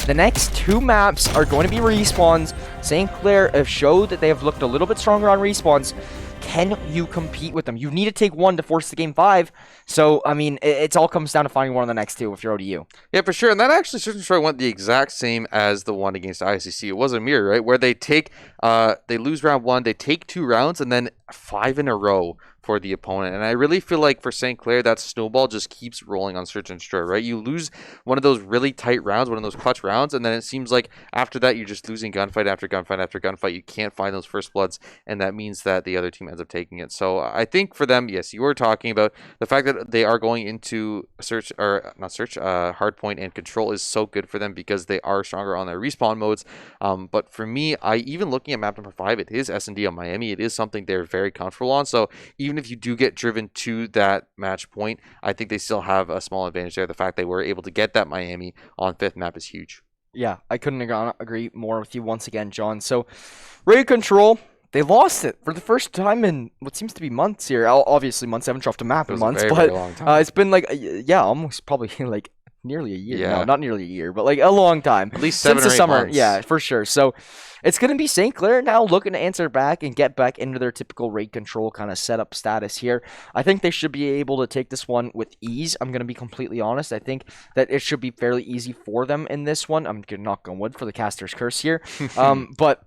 The next 2 maps are going to be respawns. St. Clair have showed that they have looked a little bit stronger on respawns. Can you compete with them? You need to take 1 to force the game 5. So, I mean, it all comes down to finding one on the next 2 if you're ODU. Yeah, for sure. And that actually, Search and Destroy went the exact same as the one against ICC. It was a mirror, right? Where they take, they lose round 1, they take 2 rounds, and then 5 in a row for the opponent. And I really feel like for St. Clair, that snowball just keeps rolling on Search and Destroy, right? You lose one of those really tight rounds, one of those clutch rounds, and then it seems like after that, you're just losing gunfight after gunfight after gunfight. You can't find those first bloods, and that means that the other team ends up taking it. So I think for them, yes, you were talking about the fact that they are going into hardpoint and control is so good for them because they are stronger on their respawn modes. But for me, even looking at map number 5, it is S&D on Miami. It is something they're very comfortable on. So even if you do get driven to that match point, I think they still have a small advantage there. The fact they were able to get that Miami on 5th map is huge. Yeah, I couldn't agree more with you once again, John. So, Raid Control, they lost it for the first time in what seems to be months here. Obviously, months haven't dropped a map in months, but it's been like, almost probably like nearly a year. Yeah. No, not nearly a year, but like a long time. At least 7 since or 8 the summer. months. Yeah, for sure. So it's going to be St. Clair now looking to answer back and get back into their typical raid control kind of setup status here. I think they should be able to take this one with ease. I'm going to be completely honest. I think that it should be fairly easy for them in this one. I'm going to knock on wood for the caster's curse here. But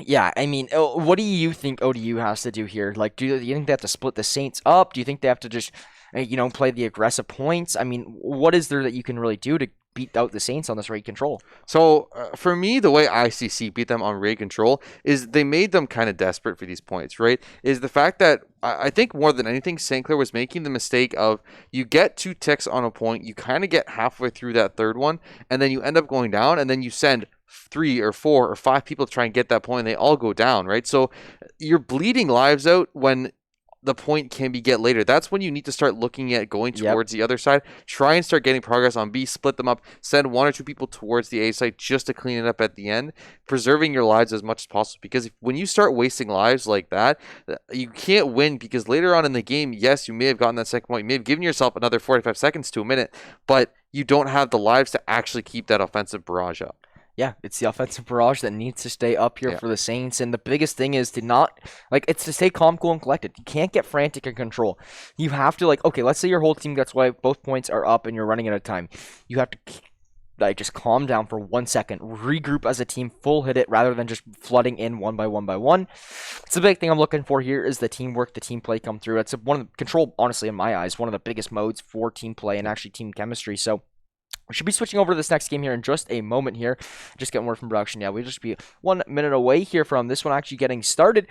Yeah, I mean, what do you think ODU has to do here? Like, do you think they have to split the Saints up? Do you think they have to just, play the aggressive points? I mean, what is there that you can really do to beat out the Saints on this raid control? So for me, the way ICC beat them on raid control is they made them kind of desperate for these points, right? Is the fact that I think more than anything, St. Clair was making the mistake of you get 2 ticks on a point, you kind of get halfway through that third one, and then you end up going down, and then you send 3 or 4 or 5 people to try and get that point, and they all go down, right? So you're bleeding lives out when the point can be get later. That's when you need to start looking at going towards the other side. Try and start getting progress on B, split them up, send 1 or 2 people towards the A site just to clean it up at the end, preserving your lives as much as possible. Because when you start wasting lives like that, you can't win, because later on in the game, yes, you may have gotten that second point, you may have given yourself another 45 seconds to a minute, but you don't have the lives to actually keep that offensive barrage up. Yeah, it's the offensive barrage that needs to stay up here for the Saints. And the biggest thing is to not, it's to stay calm, cool, and collected. You can't get frantic in control. You have to, okay, let's say your whole team gets wiped, both points are up, and you're running out of time. You have to, just calm down for 1 second, regroup as a team, full hit it, rather than just flooding in one by one. It's the big thing I'm looking for here is the teamwork, the team play come through. It's one of the control, honestly, in my eyes, one of the biggest modes for team play and actually team chemistry. So we should be switching over to this next game here in just a moment here. Just getting word from production. Yeah, we'll just be 1 minute away here from this one actually getting started.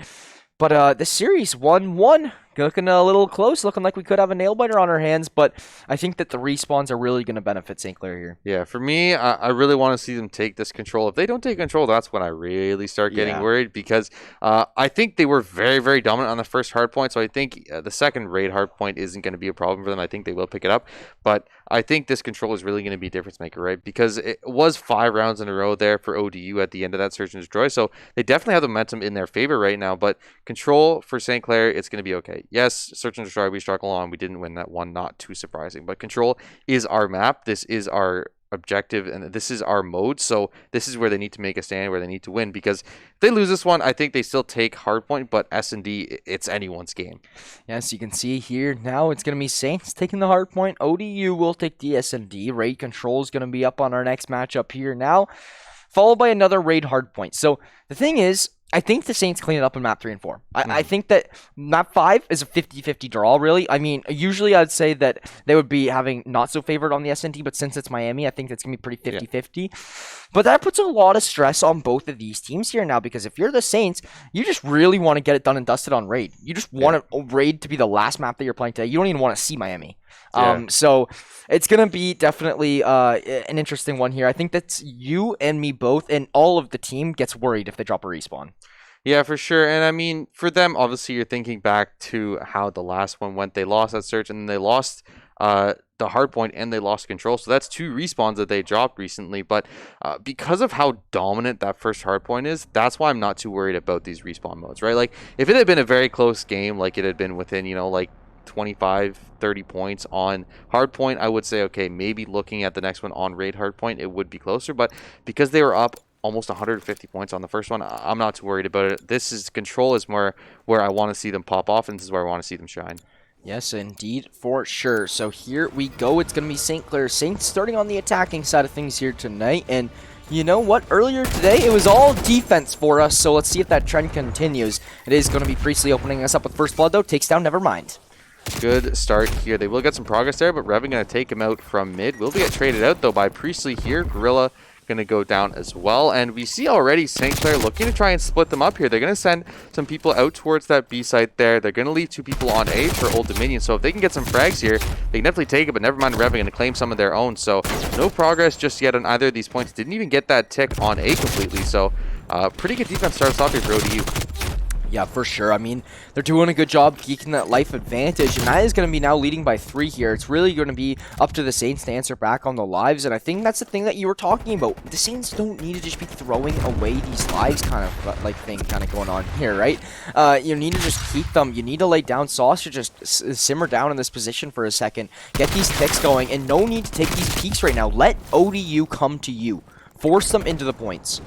But this series, 1-1, looking a little close, looking like we could have a nail-biter on our hands, but I think that the respawns are really going to benefit St. Clair here. Yeah, for me, I really want to see them take this control. If they don't take control, that's when I really start getting worried, because I think they were very, very dominant on the first hard point, so I think the second raid hard point isn't going to be a problem for them. I think they will pick it up, but I think this control is really going to be a difference maker, right? Because it was 5 rounds in a row there for ODU at the end of that Search and Destroy, so they definitely have the momentum in their favor right now, but control for St. Clair, it's going to be okay. Yes, Search and Destroy, we struggle on. We didn't win that one, not too surprising. But control is our map. This is our objective, and this is our mode. So this is where they need to make a stand, where they need to win. Because if they lose this one, I think they still take hardpoint, but S&D, it's anyone's game. Yes, you can see here now it's going to be Saints taking the hardpoint. ODU will take the S&D. Raid control is going to be up on our next matchup here now, followed by another raid hardpoint. So the thing is, I think the Saints clean it up in map 3 and 4. I think that map 5 is a 50-50 draw, really. I mean, usually I'd say that they would be having not so favored on the SNT, but since it's Miami, I think it's going to be pretty 50-50. But that puts a lot of stress on both of these teams here now, because if you're the Saints, you just really want to get it done and dusted on raid. You just want raid to be the last map that you're playing today. You don't even want to see Miami. So it's going to be definitely an interesting one here. I think that's you and me both, and all of the team gets worried if they drop a respawn. Yeah, for sure. And I mean, for them, obviously, you're thinking back to how the last one went. They lost that search, and then they lost the hard point, and they lost control. So that's 2 respawns that they dropped recently. But because of how dominant that first hard point is, that's why I'm not too worried about these respawn modes, right? Like, if it had been a very close game, like it had been within, 25, 30 points on hardpoint, I would say, okay, maybe looking at the next one on raid hardpoint, it would be closer. But because they were up almost 150 points on the first one, I'm not too worried about it. This is control is more where I want to see them pop off, and this is where I want to see them shine. Yes, indeed, for sure. So here we go. It's going to be St. Clair Saints starting on the attacking side of things here tonight. And you know what? Earlier today, it was all defense for us. So let's see if that trend continues. It is going to be Priestley opening us up with first blood, though. Takes down Nevermind. Good start here. They will get some progress there, but Revan going to take him out from mid. Will get traded out, though, by Priestley here. Gorilla going to go down as well, and we see already St. Clair looking to try and split them up here. They're going to send some people out towards that B site there. They're going to leave 2 people on A for Old Dominion, so if they can get some frags here, they can definitely take it, but never mind, Revan going to claim some of their own. So no progress just yet on either of these points. Didn't even get that tick on A completely, so pretty good defense starts off here for ODU. Yeah, for sure. I mean, they're doing a good job keeping that life advantage, and that is going to be now leading by 3 here. It's really going to be up to the Saints to answer back on the lives, and I think that's the thing that you were talking about. The Saints don't need to just be throwing away these lives kind of thing going on here, right? You need to just keep them. You need to lay down Sauce to just simmer down in this position for a second. Get these ticks going, and no need to take these peaks right now. Let ODU come to you. Force them into the points.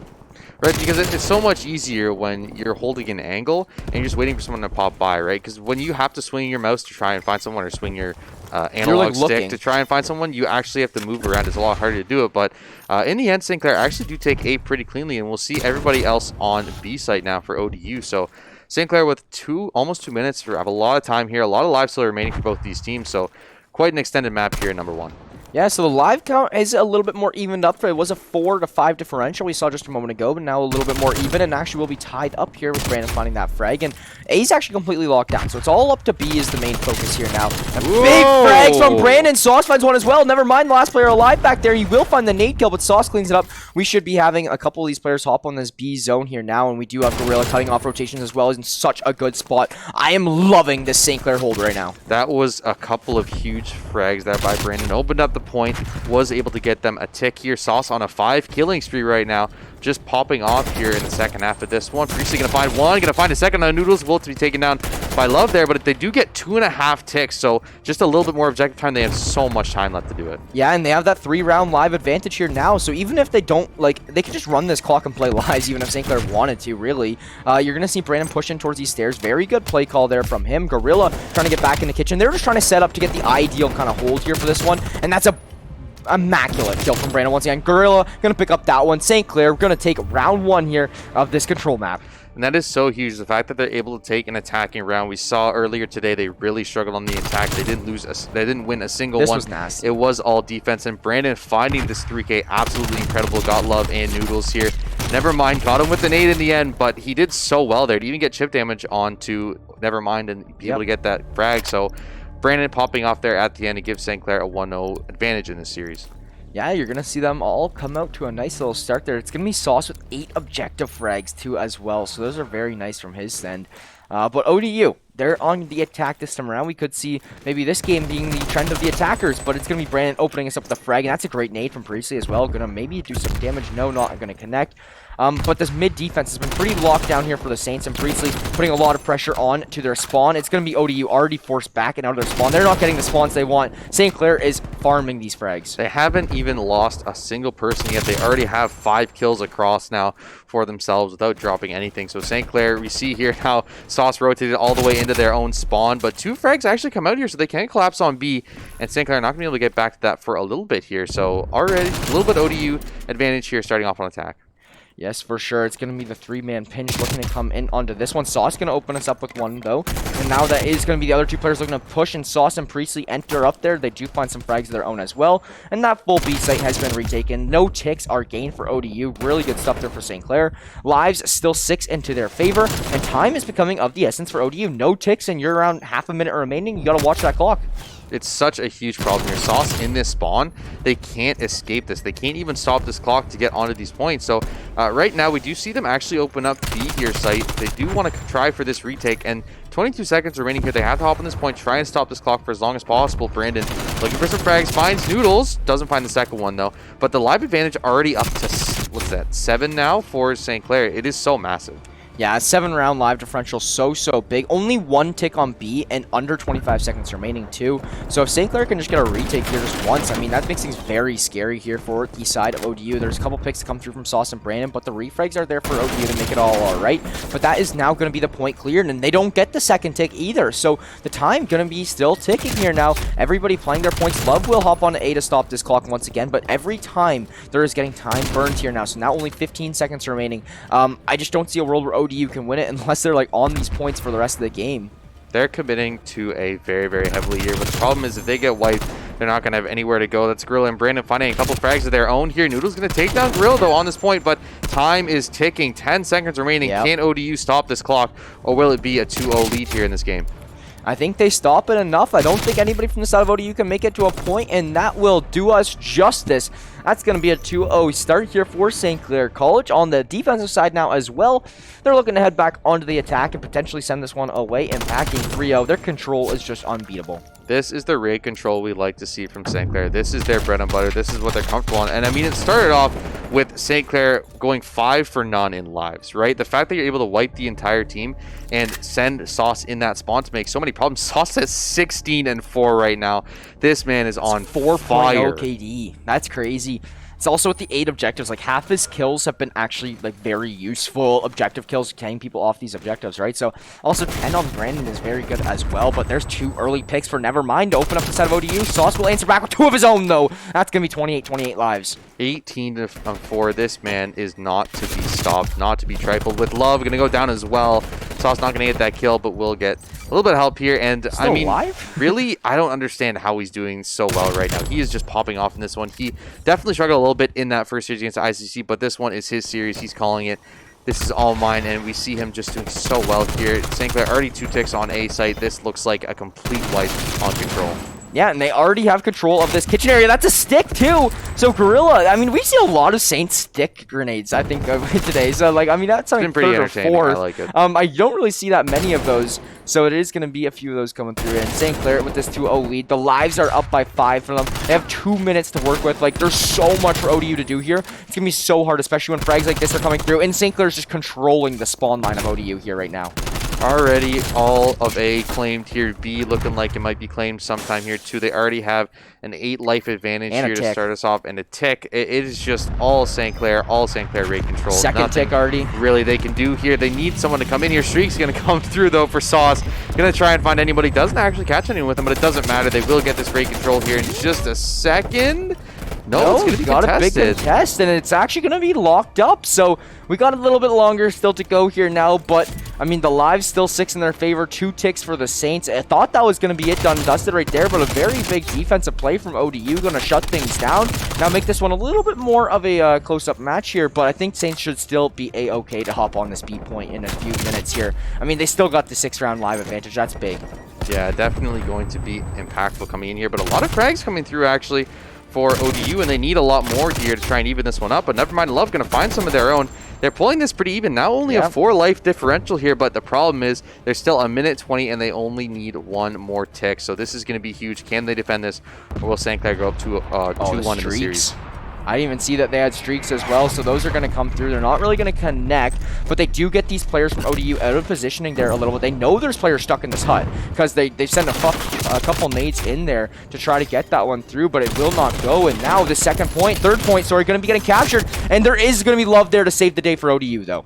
Right, because it's so much easier when you're holding an angle and you're just waiting for someone to pop by, right? Because when you have to swing your mouse to try and find someone or swing your analog stick to try and find someone, you actually have to move around. It's a lot harder to do it, but in the end, St. Clair actually do take A pretty cleanly, and we'll see everybody else on B site now for ODU. So St. Clair with almost 2 minutes, have a lot of time here, a lot of lives still remaining for both these teams, so quite an extended map here in number 1. Yeah, so the live count is a little bit more evened up. It was a 4 to 5 differential we saw just a moment ago, but now a little bit more even, and actually will be tied up here with Brandon finding that frag. And A's actually completely locked down, so it's all up to B is the main focus here now. And big frags from Brandon. Sauce finds one as well. Never mind, the last player alive back there. He will find the nade kill, but Sauce cleans it up. We should be having a couple of these players hop on this B zone here now, and we do have Gorilla cutting off rotations as well. He's in such a good spot. I am loving this St. Clair hold right now. That was a couple of huge frags there by Brandon. Opened up the point, was able to get them a tick here. Sauce on a 5 killing spree right now, just popping off here in the second half of this one. Priestley gonna find one, gonna find a second on Noodles, will to be taken down by Love there, but they do get 2.5 ticks, so just a little bit more objective time. They have so much time left to do it. Yeah, and they have that 3-round live advantage here now, so even if they don't, they can just run this clock and play lives, even if St. Clair wanted to, really. You're gonna see Brandon pushing towards these stairs. Very good play call there from him. Gorilla trying to get back in the kitchen. They're just trying to set up to get the ideal kind of hold here for this one, and that's a immaculate kill from Brandon once again. Gorilla gonna pick up that one. St. Clair gonna take round 1 here of this control map. And that is so huge. The fact that they're able to take an attacking round. We saw earlier today they really struggled on the attack. They didn't win a single one. This was nasty. It was all defense. And Brandon finding this 3K absolutely incredible. Got Love and Noodles here. Never mind, got him with an 8 in the end, but he did so well there to even get chip damage onto Nevermind and be able to get that frag. So Brandon popping off there at the end to give St. Clair a 1-0 advantage in this series. Yeah, you're going to see them all come out to a nice little start there. It's going to be Sauce with 8 objective frags too as well. So those are very nice from his end. But ODU, they're on the attack this time around. We could see maybe this game being the trend of the attackers, but it's going to be Brandon opening us up with a frag. And that's a great nade from Priestley as well. Going to maybe do some damage. No, not going to connect. But this mid defense has been pretty locked down here for the Saints, and Priestley putting a lot of pressure on to their spawn. It's going to be ODU already forced back and out of their spawn. They're not getting the spawns they want. St. Clair is farming these frags. They haven't even lost a single person yet. They already have 5 kills across now for themselves without dropping anything. So St. Clair, we see here how Sauce rotated all the way into their own spawn, but 2 frags actually come out here, so they can collapse on B, and St. Clair are not going to be able to get back to that for a little bit here. So already a little bit ODU advantage here starting off on attack. Yes, for sure. It's going to be the 3-man pinch looking to come in onto this one. Sauce going to open us up with one, though. And now that is going to be the other 2 players looking to push, and Sauce and Priestley enter up there. They do find some frags of their own as well. And that full B site has been retaken. No ticks are gained for ODU. Really good stuff there for St. Clair. Lives still 6 into their favor. And time is becoming of the essence for ODU. No ticks, and you're around half a minute remaining. You got to watch that clock. It's such a huge problem here. Sauce in this spawn, they can't escape this. They can't even stop this clock to get onto these points. So right now we do see them actually open up B here site. They do want to try for this retake, and 22 seconds remaining here. They have to hop on this point, try and stop this clock for as long as possible. Brandon looking for some frags, finds Noodles, doesn't find the second one though. But the live advantage already up to, what's that, 7 now for St. Clair. It is so massive. Yeah, 7-round live differential, so big. Only 1 tick on B and under 25 seconds remaining, too. So if St. Clair can just get a retake here just once, I mean, that makes things very scary here for the side of ODU. There's a couple picks to come through from Sauce and Brandon, but the refrags are there for ODU to make it all right. But that is now going to be the point cleared, and they don't get the second tick either. So the time going to be still ticking here now. Everybody playing their points. Love will hop on A to stop this clock once again, but every time there is getting time burned here now. So now only 15 seconds remaining. I just don't see a world where ODU can win it unless they're like on these points for the rest of the game. They're committing to a very heavily here, but the problem is if they get wiped, they're not going to have anywhere to go. That's Gorilla and Brandon finding a couple frags of their own here. Noodle's going to take down Gorilla though on this point, but time is ticking. 10 seconds remaining. Yep. Can ODU stop this clock, or will it be a 2-0 lead here in this game? I think they stop it enough. I don't think anybody from the side of ODU can make it to a point, and that will do us justice. That's going to be a 2-0 start here for St. Clair College. On the defensive side now as well, they're looking to head back onto the attack and potentially send this one away, impacting 3-0. Their control is just unbeatable. This is the raid control we like to see from St. Clair. This is their bread and butter. This is what they're comfortable on. And I mean, it started off with St. Clair going 5 for none in lives, right? The fact that you're able to wipe the entire team and send Sauce in that spawn to make so many problems. Sauce has 16-4 right now. This man is on 4.0 KD. That's crazy. It's also with the 8 objectives, like half his kills have been actually like very useful objective kills, getting people off these objectives, right? So also 10 on Brandon is very good as well, but there's 2 early picks for Nevermind to open up the side of ODU. Sauce will answer back with 2 of his own though. That's going to be 28 lives. 18-4. This man is not to be stopped, not to be trifled with. Love going to go down as well. Sauce not going to get that kill, but will get a little bit of help here. And Still I mean, alive? really, I don't understand how he's doing so well right now. He is just popping off in this one. He definitely struggled a little bit in that first series against the ICC, but this one is his series. He's calling it. This is all mine, and we see him just doing so well here. St. Clair already 2 ticks on A site. This looks like a complete wipe on control. Yeah, and they already have control of this kitchen area. That's a stick, too. So, Gorilla, I mean, we see a lot of Saints stick grenades, I think, today. So, like, I mean, that's like pretty 3rd or entertaining. 4th. I like it. I don't really see that many of those. So, it is going to be a few of those coming through. And St. Clair with this 2-0 lead. The lives are up by 5 for them. They have 2 minutes to work with. Like, there's so much for ODU to do here. It's going to be so hard, especially when frags like this are coming through. And St. Clair's just controlling the spawn line of ODU here right now. Already all of A claimed here. B looking like it might be claimed sometime here too. They already have an 8 life advantage and here to start us off. And a tick. It is just all St. Clair raid control. Second Nothing tick already. really they can do here. They need someone to come in here. Streak's going to come through though for Sauce. Going to try and find anybody. Doesn't actually catch anyone with him, but it doesn't matter. They will get this raid control here in just a second. No, it's going to be got contested. a big contest, and it's actually going to be locked up. So we got a little bit longer still to go here now, but I mean, the lives still 6 in their favor. 2 ticks for the Saints. I thought that was going to be it, done and dusted right there, but a very big defensive play from ODU, going to shut things down. Now make this one a little bit more of a close-up match here, but I think Saints should still be A-okay to hop on this B point in a few minutes here. I mean, they still got the 6-round live advantage. That's big. Yeah, definitely going to be impactful coming in here, but a lot of frags coming through actually for ODU, and they need a lot more here to try and even this one up, but Nevermind Love going to find some of their own. They're pulling this pretty even. Now only a 4 life differential here, but the problem is there's still a minute 20 and they only need 1 more tick. So this is going to be huge. Can they defend this, or will St. Clair go up to 2-1 in the series? I didn't even see that they had streaks as well, so those are going to come through. They're not really going to connect, but they do get these players from ODU out of positioning there a little bit. They know there's players stuck in this hut because they sent a couple nades in there to try to get that one through, but it will not go. And now the third point, sorry, going to be getting captured, and there is going to be love there to save the day for ODU, though.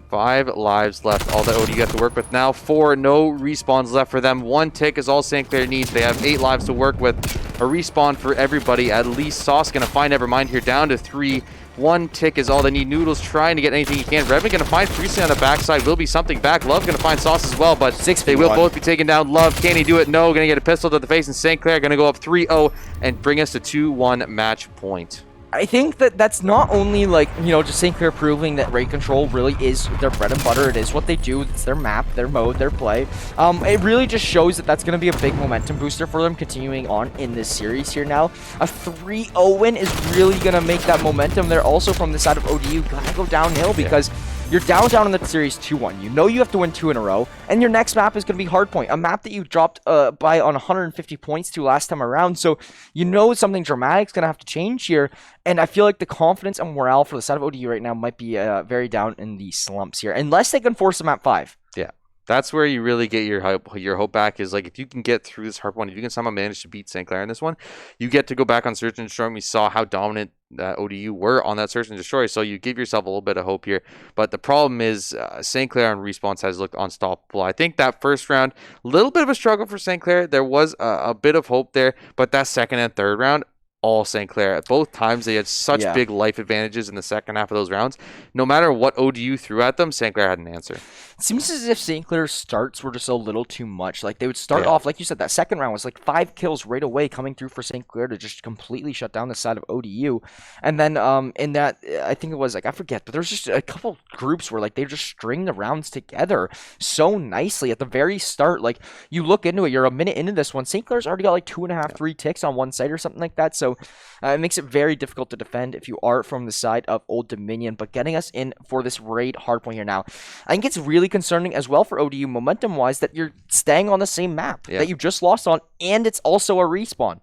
5 lives left, all that ODU have to work with now. 4, no respawns left for them. 1 tick is all St. Clair needs. They have 8 lives to work with. A respawn for everybody. At least Sauce going to find Nevermind here down to 3. 1 tick is all they need. Noodles trying to get anything he can. Revan going to find Priestley on the backside. Will be something back. Love going to find Sauce as well, but they will both be taken down. Love, can he do it? No. Going to get a pistol to the face, and St. Clair going to go up 3-0 and bring us to 2-1 match point. I think that that's not only like, you know, just St. Clair proving that raid control really is their bread and butter. It is what they do. It's their map, their mode, their play. It really just shows that that's going to be a big momentum booster for them continuing on in this series here now. A 3-0 win is really going to make that momentum there. Also from the side of ODU, gotta go downhill because you're down in the series 2-1. You know you have to win 2 in a row, and your next map is going to be Hardpoint, a map that you dropped by on 150 points to last time around. So you know something dramatic is going to have to change here, and I feel like the confidence and morale for the side of ODU right now might be very down in the slumps here, unless they can force a map 5. Yeah. That's where you really get your hope back, is like if you can get through this hard one, if you can somehow manage to beat St. Clair in this one, you get to go back on Search and Destroy. We saw how dominant ODU were on that Search and Destroy, so you give yourself a little bit of hope here. But the problem is St. Clair on respawns has looked unstoppable. I think that first round, a little bit of a struggle for St. Clair. There was a bit of hope there, but that second and third round, all St. Clair. At both times, they had such big life advantages in the second half of those rounds. No matter what ODU threw at them, St. Clair had an answer. It seems as if St. Clair's starts were just a little too much. Like, they would start off, like you said, that second round was like 5 kills right away coming through for St. Clair to just completely shut down the side of ODU. And then in that, I think it was like, I forget, but there's just a couple groups where like they just string the rounds together so nicely at the very start. Like, you look into it, you're a minute into this one, St. Clair's already got like 2.5, 3 ticks on one side or something like that. So it makes it very difficult to defend if you are from the side of Old Dominion. But getting us in for this raid hardpoint here now, I think it's really concerning as well for ODU momentum-wise that you're staying on the same map that you just lost on, and it's also a respawn.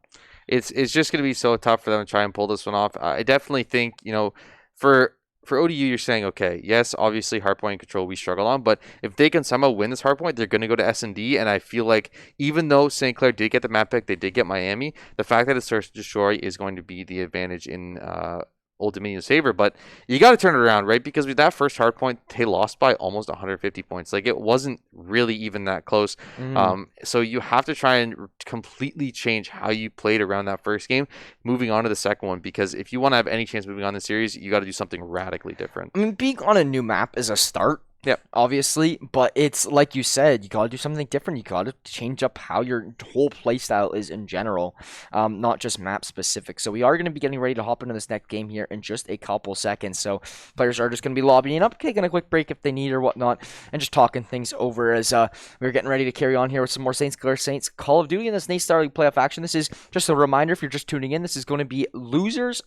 It's just going to be so tough for them to try and pull this one off. I definitely think, you know, for ODU, you're saying, okay, yes, obviously hardpoint control we struggle on, but if they can somehow win this hardpoint, they're going to go to S&D, and I feel like even though St. Clair did get the map pick, they did get Miami, the fact that it's Search and Destroy is going to be the advantage in Old Dominion's favor, but you got to turn it around, right? Because with that first hard point, they lost by almost 150 points. Like, it wasn't really even that close. So you have to try and completely change how you played around that first game, moving on to the second one, because if you want to have any chance moving on the series, you got to do something radically different. I mean, being on a new map is a start. Yep. Obviously, but it's like you said, you gotta do something different. You gotta change up how your whole play style is in general, not just map specific. So we are gonna be getting ready to hop into this next game here in just a couple seconds. So players are just gonna be lobbying up, taking a quick break if they need or whatnot, and just talking things over as we're getting ready to carry on here with some more Saints Clair Saints Call of Duty in this NACE Star League playoff action. This is just a reminder if you're just tuning in. This is going to be losers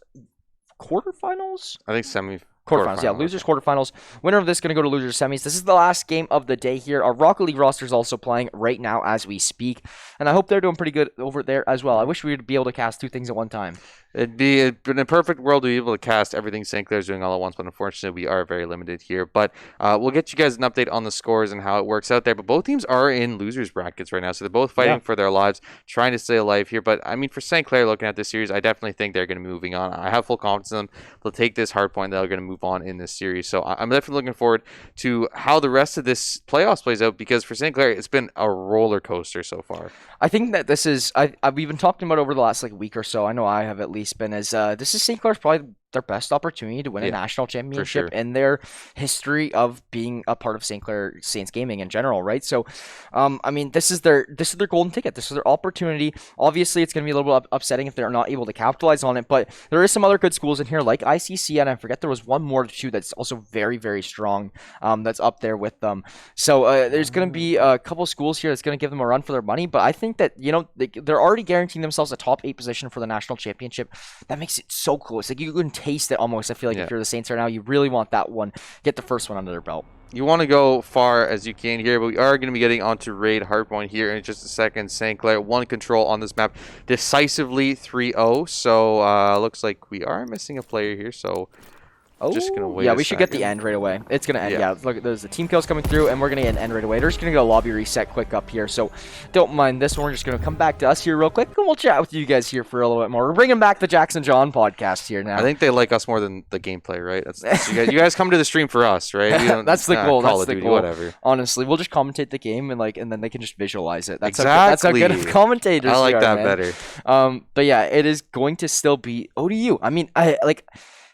quarterfinals. I think Quarterfinals, yeah. Losers quarterfinals. Winner of this is going to go to losers semis. This is the last game of the day here. Our Rocket League roster is also playing right now as we speak. And I hope they're doing pretty good over there as well. I wish we would be able to cast two things at one time. It'd be in a perfect world to be able to cast everything St. Clair's doing all at once, but unfortunately we are very limited here. But we'll get you guys an update on the scores and how it works out there. But both teams are in losers brackets right now, so they're both fighting for their lives, trying to stay alive here. But I mean, for St. Clair, looking at this series, I definitely think they're going to be moving on. I have full confidence in them. They'll take this hard point. They're going to move on in this series. So I'm definitely looking forward to how the rest of this playoffs plays out, because for St. Clair, it's been a roller coaster so far. I think that this is, we've been talking about over the last week or so. I know I have at least been, as this is St. Clair's probably their best opportunity to win a national championship in their history of being a part of St. Clair Saints gaming in general, right? So, I mean, this is their golden ticket. This is their opportunity. Obviously, it's going to be a little bit upsetting if they're not able to capitalize on it, but there is some other good schools in here like ICC, and I forget there was one more too that's also very, very strong, that's up there with them. So there's going to be a couple schools here that's going to give them a run for their money, but I think that, you know, they're already guaranteeing themselves a top 8 position for the national championship. That makes it so close. Like, you can taste it almost. I feel like if you're the Saints right now, you really want that one, get the first one under their belt. You want to go far as you can here, but we are going to be getting onto raid hardpoint here in just a second. St. Clair one control on this map decisively 3-0. So looks like we are missing a player here, so just gonna wait. Yeah, we should get the end right away. It's gonna end. Yeah, look, there's the team kills coming through, and we're gonna get an end right away. They're just gonna go lobby reset quick up here, so don't mind this one. We're just gonna come back to us here real quick, and we'll chat with you guys here for a little bit more. We're bringing back the Jackson John podcast here now. I think they like us more than the gameplay, right? That's you guys come to the stream for us, right? We don't, that's the goal. That's the goal. Whatever. Honestly, we'll just commentate the game and then they can just visualize it. That's exactly. How good of commentators. I like that man. better. But yeah, it is going to still be ODU. I mean,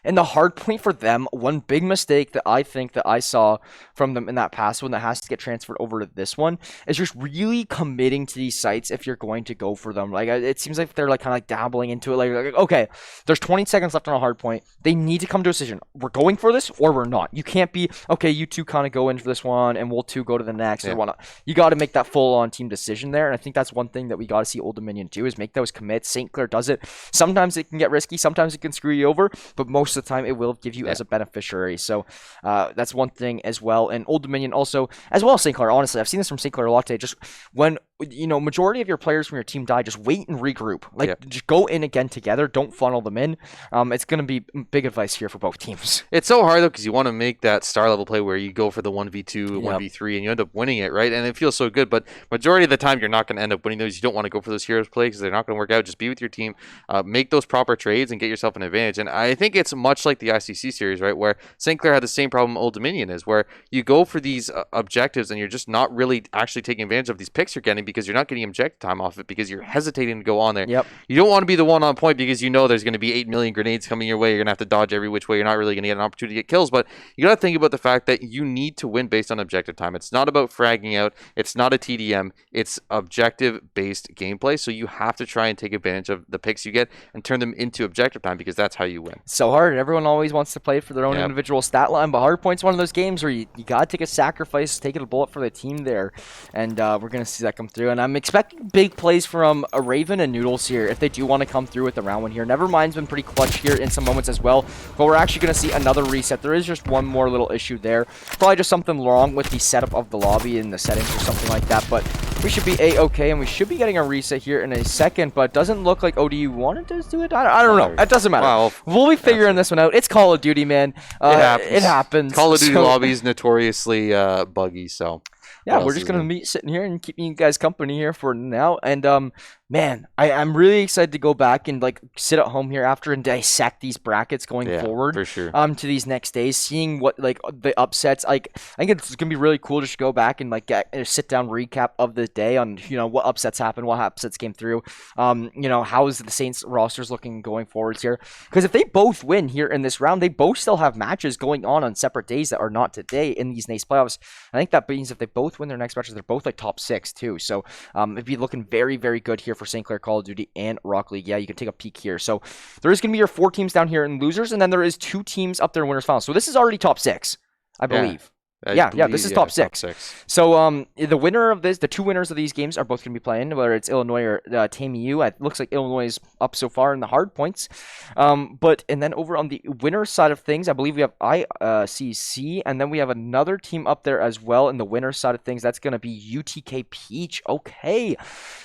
and the hard point for them, one big mistake that I think that I saw from them in that past one that has to get transferred over to this one is just really committing to these sites if you're going to go for them. Like, it seems like they're kind of dabbling into it. Like, okay, there's 20 seconds left on a hard point. They need to come to a decision. We're going for this or we're not. You can't be, okay, you two kind of go in for this one and we'll two go to the next or whatnot. You got to make that full-on team decision there, and I think that's one thing that we got to see Old Dominion do is make those commits. St. Clair does it. Sometimes it can get risky. Sometimes it can screw you over, but most of the time it will give you as a beneficiary. So that's one thing as well. And Old Dominion also, as well as St. Clair, honestly, I've seen this from St. Clair a lot today. Just when, you know, majority of your players from your team die, just wait and regroup. Like, just go in again together. Don't funnel them in. It's going to be big advice here for both teams. It's so hard, though, because you want to make that star level play where you go for the 1v2, 1v3, and you end up winning it, right? And it feels so good. But majority of the time, you're not going to end up winning those. You don't want to go for those heroes play because they're not going to work out. Just be with your team, make those proper trades, and get yourself an advantage. And I think it's much like the ICC series, right, where St. Clair had the same problem Old Dominion is, where you go for these objectives and you're just not really actually taking advantage of these picks you're getting because you're not getting objective time off it because you're hesitating to go on there. You don't want to be the one on point because you know there's going to be 8 million grenades coming your way. You're going to have to dodge every which way. You're not really going to get an opportunity to get kills, but you got to think about the fact that you need to win based on objective time. It's not about fragging out. It's not a TDM. It's objective-based gameplay, so you have to try and take advantage of the picks you get and turn them into objective time because that's how you win. So hard. Everyone always wants to play for their own individual stat line, but Hardpoint's one of those games where you got to take a sacrifice, take a bullet for the team there, and we're going to see that come through. And I'm expecting big plays from a Raven and Noodles here if they do want to come through with the round one here. Nevermind's been pretty clutch here in some moments as well, but we're actually going to see another reset. There is just one more little issue there. Probably just something wrong with the setup of the lobby and the settings or something like that, but we should be A-okay, and we should be getting a reset here in a second, but doesn't look like ODU wanted to do it. I don't know. It doesn't matter. Well, we'll be figuring this one out. It's Call of Duty, man. It happens. Call of Duty lobbies notoriously buggy, so Yeah, we're just gonna be sitting here and keeping you guys company here for now. And man, I'm really excited to go back and like sit at home here after and dissect these brackets going forward. For sure. To these next days, seeing what like the upsets. Like I think it's gonna be really cool just to go back and like get a sit down recap of the day on what upsets happened, what upsets came through. How is the Saints rosters looking going forwards here? Because if they both win here in this round, they both still have matches going on separate days that are not today in these NACE playoffs. I think that means if they both win their next matches, they're both like top 6 too. So it'd be looking very, very good here for St. Clair Call of Duty and Rock League. Yeah, you can take a peek here. So there is going to be your 4 teams down here in losers, and then there is 2 teams up there in winners finals. So this is already top 6, I believe. This is top 6. So the winner of this, the 2 winners of these games are both going to be playing, whether it's Illinois or TAMU. It looks like Illinois is up so far in the hard points. And then over on the winner side of things, I believe we have ICC, and then we have another team up there as well in the winner side of things. That's going to be UTK Peach. Okay.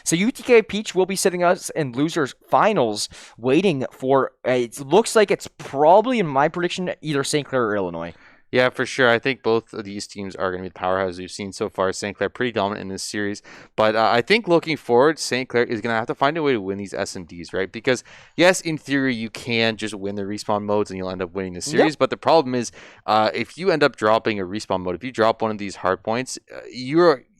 So UTK Peach will be sitting us in losers finals, waiting for, it looks like it's probably, in my prediction, either St. Clair or Illinois. Yeah, for sure. I think both of these teams are going to be the powerhouses we've seen so far. St. Clair pretty dominant in this series. But I think looking forward, St. Clair is going to have to find a way to win these S&Ds, right? Because, yes, in theory, you can just win the respawn modes and you'll end up winning the series. Yep. But the problem is, if you end up dropping a respawn mode, if you drop one of these hard points,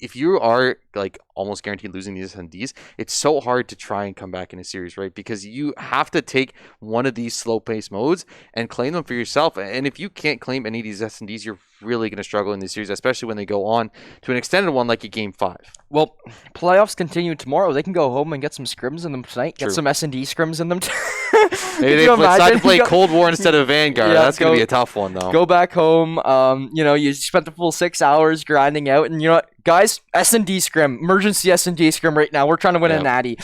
if you are like almost guaranteed losing these S&Ds, it's so hard to try and come back in a series, right? Because you have to take one of these slow pace modes and claim them for yourself. And if you can't claim any of these S&Ds, you're really going to struggle in this series, especially when they go on to an extended one like a Game 5. Well, playoffs continue tomorrow. They can go home and get some scrims in them tonight. Get some S&D scrims in them. Maybe they decide to play Cold War instead of Vanguard. Yeah, that's going to be a tough one, though. Go back home. You spent the full 6 hours grinding out, and you know what? Guys, S&D scrim, emergency S&D scrim right now. We're trying to win a natty.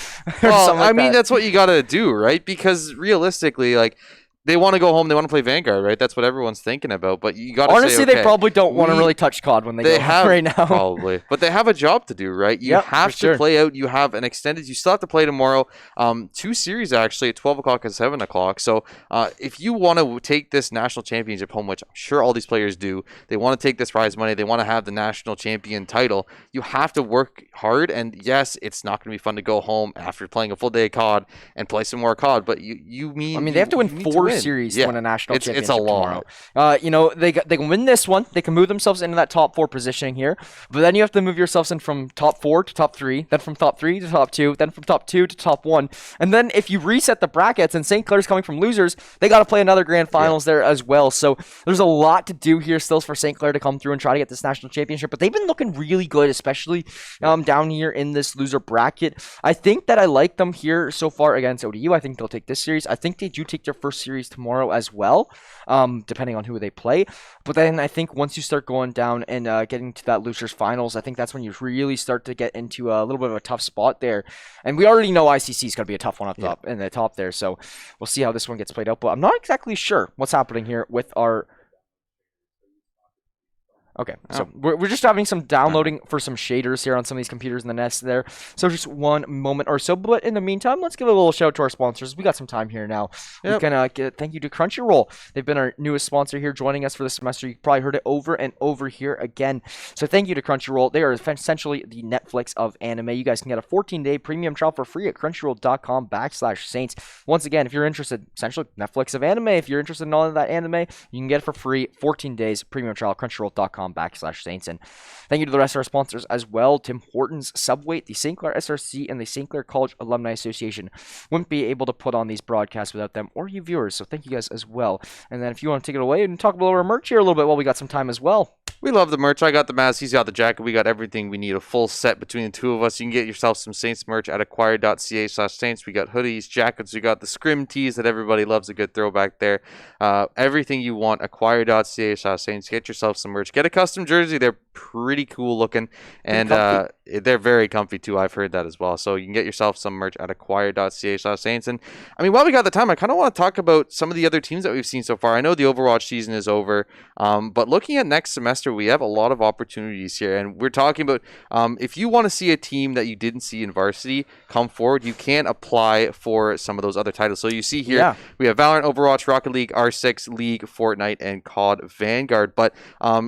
Well, I mean, that's what you got to do, right? Because realistically, like, they want to go home. They want to play Vanguard, right? That's what everyone's thinking about. But you got to honestly, they probably don't want to really touch COD when they go home right now. Probably, but they have a job to do, right? You have to play out. You have an extended. You still have to play tomorrow. 2 series actually at 12 o'clock and 7 o'clock. So if you want to take this national championship home, which I'm sure all these players do, they want to take this prize money. They want to have the national champion title. You have to work hard. And yes, it's not going to be fun to go home after playing a full day of COD and play some more COD. But they have to win 4 series to win a national championship it's a lot. Tomorrow. They can win this one. They can move themselves into that top 4 positioning here. But then you have to move yourselves in from top 4 to top 3, then from top 3 to top 2, then from top 2 to top 1. And then if you reset the brackets and St. Clair's coming from losers, they got to play another grand finals there as well. So there's a lot to do here still for St. Clair to come through and try to get this national championship. But they've been looking really good, especially down here in this loser bracket. I think that I like them here so far against ODU. I think they'll take this series. I think they do take their first series tomorrow as well, depending on who they play. But then I think once you start going down and getting to that losers finals, I think that's when you really start to get into a little bit of a tough spot there. And we already know ICC is going to be a tough one up top in the top there. So we'll see how this one gets played out. But I'm not exactly sure what's happening here with our... Okay, so we're just having some downloading for some shaders here on some of these computers in the nest there. So just one moment or so. But in the meantime, let's give a little shout out to our sponsors. We got some time here now. We can thank you to Crunchyroll. They've been our newest sponsor here, joining us for this semester. You probably heard it over and over here again. So thank you to Crunchyroll. They are essentially the Netflix of anime. You guys can get a 14-day premium trial for free at crunchyroll.com/Saints. Once again, if you're interested, essentially Netflix of anime. If you're interested in all of that anime, you can get it for free. 14 days premium trial, crunchyroll.com/Saints. And thank you to the rest of our sponsors as well. Tim Hortons, Subway, the St. Clair SRC, and the St. Clair College Alumni Association. Wouldn't be able to put on these broadcasts without them or you viewers. So thank you guys as well. And then if you want to take it away and talk about our merch here a little bit while we got some time as well. We love the merch. I got the mask. He's got the jacket. We got everything we need. A full set between the two of us. You can get yourself some Saints merch at acquire.ca/Saints. We got hoodies, jackets. We got the scrim tees that everybody loves. A good throwback there. Everything you want. Acquire.ca/Saints. Get yourself some merch. Get a custom jersey. They're pretty cool looking. And they're very comfy too. I've heard that as well. So you can get yourself some merch at acquire.ca/Saints. And I mean, while we got the time, I kind of want to talk about some of the other teams that we've seen so far. I know the Overwatch season is over, but looking at next semester, we have a lot of opportunities here. And we're talking about if you want to see a team that you didn't see in varsity come forward, you can apply for some of those other titles. So you see here, we have Valorant, Overwatch, Rocket League, R6, League, Fortnite, and COD Vanguard. But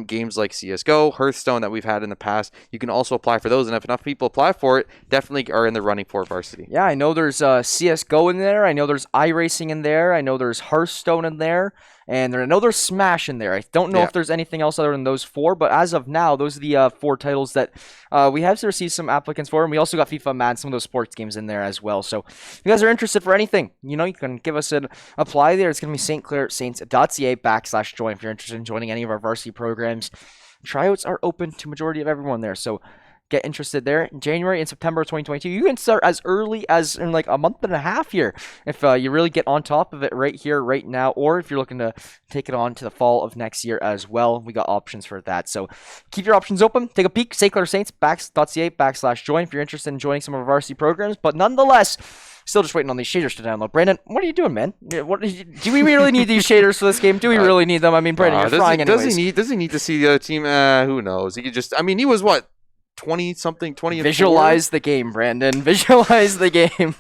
games like CSGO, Hearthstone that we've had in the past, you can also apply for those. And if enough people apply for it, definitely are in the running for varsity. Yeah, I know there's CSGO in there. I know there's iRacing in there. I know there's Hearthstone in there. And I know there's Smash in there. I don't know if there's anything else other than those 4, but as of now, those are the 4 titles that we have to receive some applicants for. And we also got FIFA, Madden, some of those sports games in there as well. So if you guys are interested for anything, you can give us an apply there. It's going to be stclairsaints.ca/join if you're interested in joining any of our varsity programs. Tryouts are open to majority of everyone there. So get interested there. In January and September of 2022, you can start as early as in like a month and a half here if you really get on top of it right here, right now, or if you're looking to take it on to the fall of next year as well. We got options for that. So keep your options open. Take a peek. stclairsaints.ca/join if you're interested in joining some of our varsity programs. But nonetheless, still just waiting on these shaders to download. Brandon, what are you doing, man? Do we really need these shaders for this game? Do we really need them? I mean, Brandon, you're frying anyways. Does he need to see the other team? Who knows? He could just, I mean, he was what? 20-something, 20 and Visualize the game, Brandon. Visualize the game.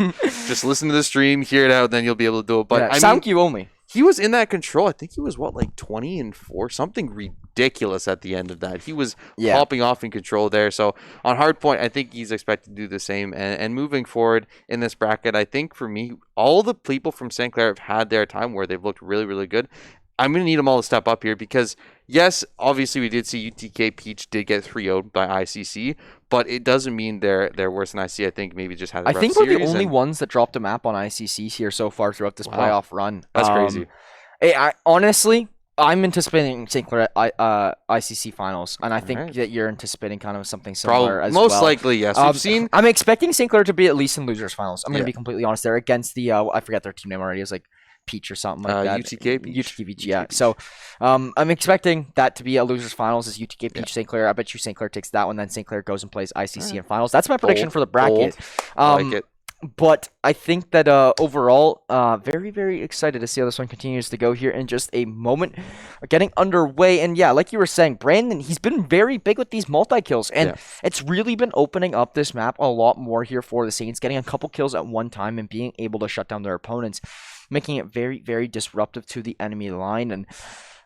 Just listen to the stream, hear it out, then you'll be able to do it. But sound cue only. He was in that control. I think he was, 20 and 4? Something ridiculous at the end of that. He was popping off in control there. So on hardpoint, I think he's expected to do the same. And moving forward in this bracket, I think for me, all the people from St. Clair have had their time where they've looked really, really good. I'm going to need them all to step up here because, yes, obviously we did see UTK Peach did get 3-0'd by ICC, but it doesn't mean they're worse than IC. I think maybe just had a rough series. I think we're the only ones that dropped a map on ICC here so far throughout this playoff run. That's crazy. Honestly, I'm anticipating St. Clair ICC finals, and I think that you're anticipating kind of something similar as well. Most likely, yes. I'm expecting St. Clair to be at least in losers finals. I'm going to be completely honest there against the I forget their team name already. It's like Peach or something like that. UTK Peach. UTK Peach, yeah. So I'm expecting that to be a losers finals is UTK Peach, St. Clair. I bet you St. Clair takes that one, then St. Clair goes and plays ICC in finals. That's my prediction for the bracket. I like it. But I think that overall, very, very excited to see how this one continues to go here in just a moment. Getting underway. And yeah, like you were saying, Brandon, he's been very big with these multi-kills. And it's really been opening up this map a lot more here for the Saints, getting a couple kills at one time and being able to shut down their opponents, making it very, very disruptive to the enemy line. And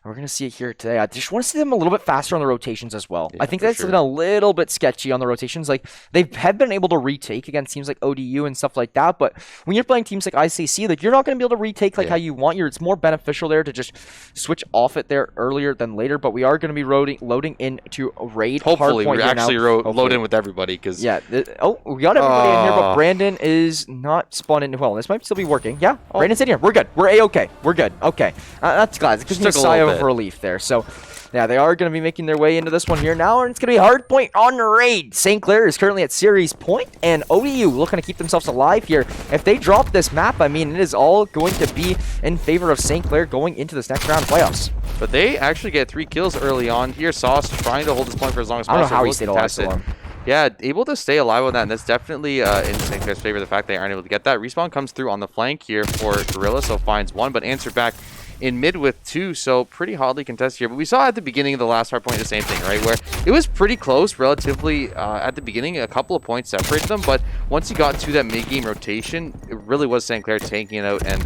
we're going to see it here today. I just want to see them a little bit faster on the rotations as well. I think that's been a little bit sketchy on the rotations. Like, they have been able to retake against teams like ODU and stuff like that, but when you're playing teams like ICC, like, you're not going to be able to retake like how you want. It's more beneficial there to just switch off it there earlier than later, but we are going to be loading into a raid. Hopefully, we actually load in with everybody. Cause we got everybody in here, but Brandon is not spawned in. Well, this might still be working. Yeah, Brandon's in here. We're good. We're A-okay. We're good. Okay. That's glad. It gives me a sigh of relief there. So, yeah, they are going to be making their way into this one here now, and it's going to be hard point on the raid. St. Clair is currently at series point, and ODU looking to keep themselves alive here. If they drop this map, I mean, it is all going to be in favor of St. Clair going into this next round of playoffs. But they actually get 3 kills early on here. Sauce trying to hold this point for as long as possible. I don't know how he stayed alive so long. Yeah, able to stay alive on that, and that's definitely in St. Clair's favor, the fact they aren't able to get that. Respawn comes through on the flank here for Gorilla, so finds 1, but answered back in mid with 2, so pretty hotly contested here. But we saw at the beginning of the last hard point the same thing, right? Where it was pretty close relatively at the beginning, a couple of points separated them, but once you got to that mid-game rotation, it really was St. Clair taking it out and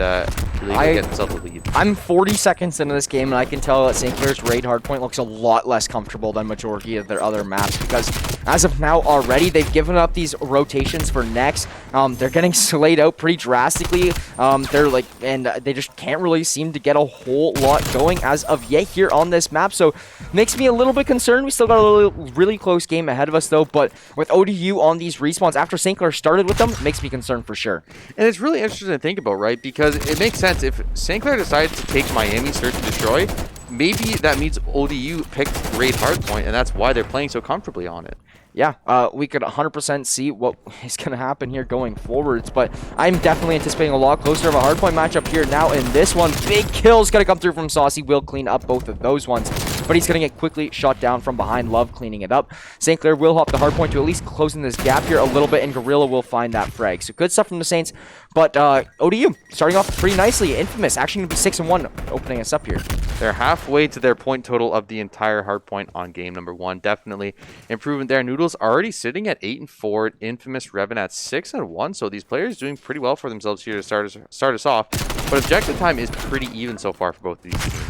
really getting themselves the lead. I'm 40 seconds into this game, and I can tell that St. Clair's raid hardpoint looks a lot less comfortable than majority of their other maps, because as of now already, they've given up these rotations for next. They're getting slayed out pretty drastically. They just can't really seem to get a whole lot going as of yet here on this map, so makes me a little bit concerned. We still got a really close game ahead of us though, but with ODU on these respawns after St. Clair started with them, it makes me concerned for sure. And it's really interesting to think about, right? Because it makes sense if St. Clair decides to take Miami Search and Destroy, maybe that means ODU picked raid hardpoint, and that's why they're playing so comfortably on it. Yeah, we could 100% see what is going to happen here going forwards, but I'm definitely anticipating a lot closer of a hardpoint matchup here now in this one. Big kill's going to come through from Saucy. Will clean up both of those ones. but he's going to get quickly shot down from behind. Love cleaning it up. St. Clair will hop the hard point to at least closing this gap here a little bit, and Gorilla will find that frag. So good stuff from the Saints, but ODU starting off pretty nicely. Infamous actually going to be 6-1 opening us up here. They're halfway to their point total of the entire hard point on game number 1. Definitely improvement there. Noodles already sitting at 8-4. Infamous Revan at 6-1. So these players doing pretty well for themselves here to start us off. But objective time is pretty even so far for both of these teams.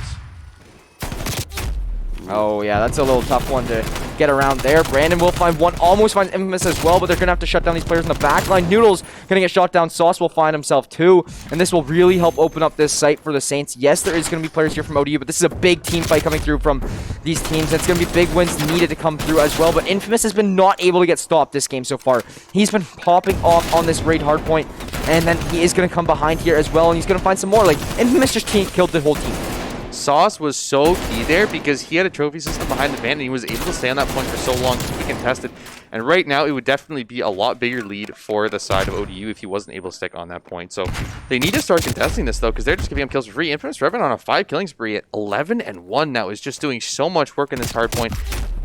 Oh, yeah, that's a little tough one to get around there. Brandon will find one, almost finds Infamous as well, but they're going to have to shut down these players in the back line. Noodles going to get shot down. Sauce will find himself too, and this will really help open up this site for the Saints. Yes, there is going to be players here from ODU, but this is a big team fight coming through from these teams. It's going to be big wins needed to come through as well, but Infamous has been not able to get stopped this game so far. He's been popping off on this raid hardpoint, and then he is going to come behind here as well, and he's going to find some more. Like, Infamous just killed the whole team. Sauce was so key there because he had a trophy system behind the van and he was able to stay on that point for so long to be contested. And right now, it would definitely be a lot bigger lead for the side of ODU if he wasn't able to stick on that point. So they need to start contesting this, though, because they're just giving him kills for free. Infamous Revan on a 5-killing spree at 11-1 now is just doing so much work in this hard point.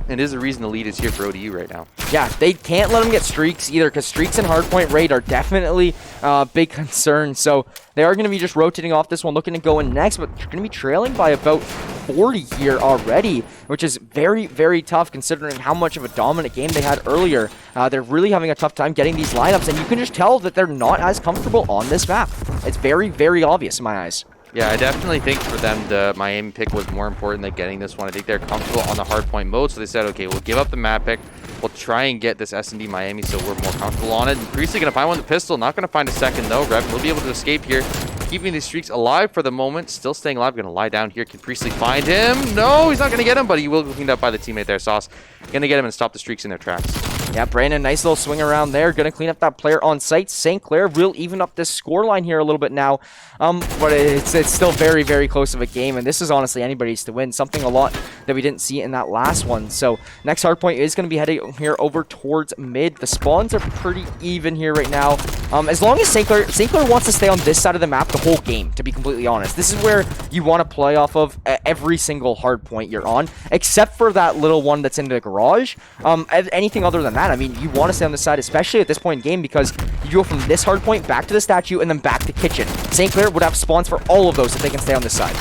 And is the reason the lead is here for ODU right now. Yeah, they can't let them get streaks either, because streaks and hardpoint raid are definitely a big concern. So they are going to be just rotating off this one, looking to go in next, but they're going to be trailing by about 40 here already, which is very, very tough considering how much of a dominant game they had earlier. They're really having a tough time getting these lineups, and you can just tell that they're not as comfortable on this map. It's very, very obvious in my eyes. Yeah, I definitely think for them, the Miami pick was more important than getting this one. I think they're comfortable on the hardpoint mode, so they said, okay, we'll give up the map pick. We'll try and get this S&D Miami so we're more comfortable on it. And Priestley going to find one with the pistol. Not going to find a second, though. Rev will be able to escape here, keeping these streaks alive for the moment. Still staying alive. Going to lie down here. Can Priestley find him? No, he's not going to get him, but he will be cleaned up by the teammate there, Sauce. Going to get him and stop the streaks in their tracks. Yeah, Brandon, nice little swing around there. Going to clean up that player on site. St. Clair will even up this scoreline here a little bit now. But it's still very, very close of a game, and this is honestly anybody's to win. Something a lot that we didn't see in that last one. So next hardpoint is going to be heading here over towards mid. The spawns are pretty even here right now. As long as St. Clair wants to stay on this side of the map the whole game, to be completely honest. This is where you want to play off of every single hardpoint you're on, except for that little one that's in the garage. Anything other than that, I mean, you want to stay on this side, especially at this point in game, because you go from this hardpoint back to the statue and then back to kitchen. St. Clair would have spawns for all of those if they can stay on this side.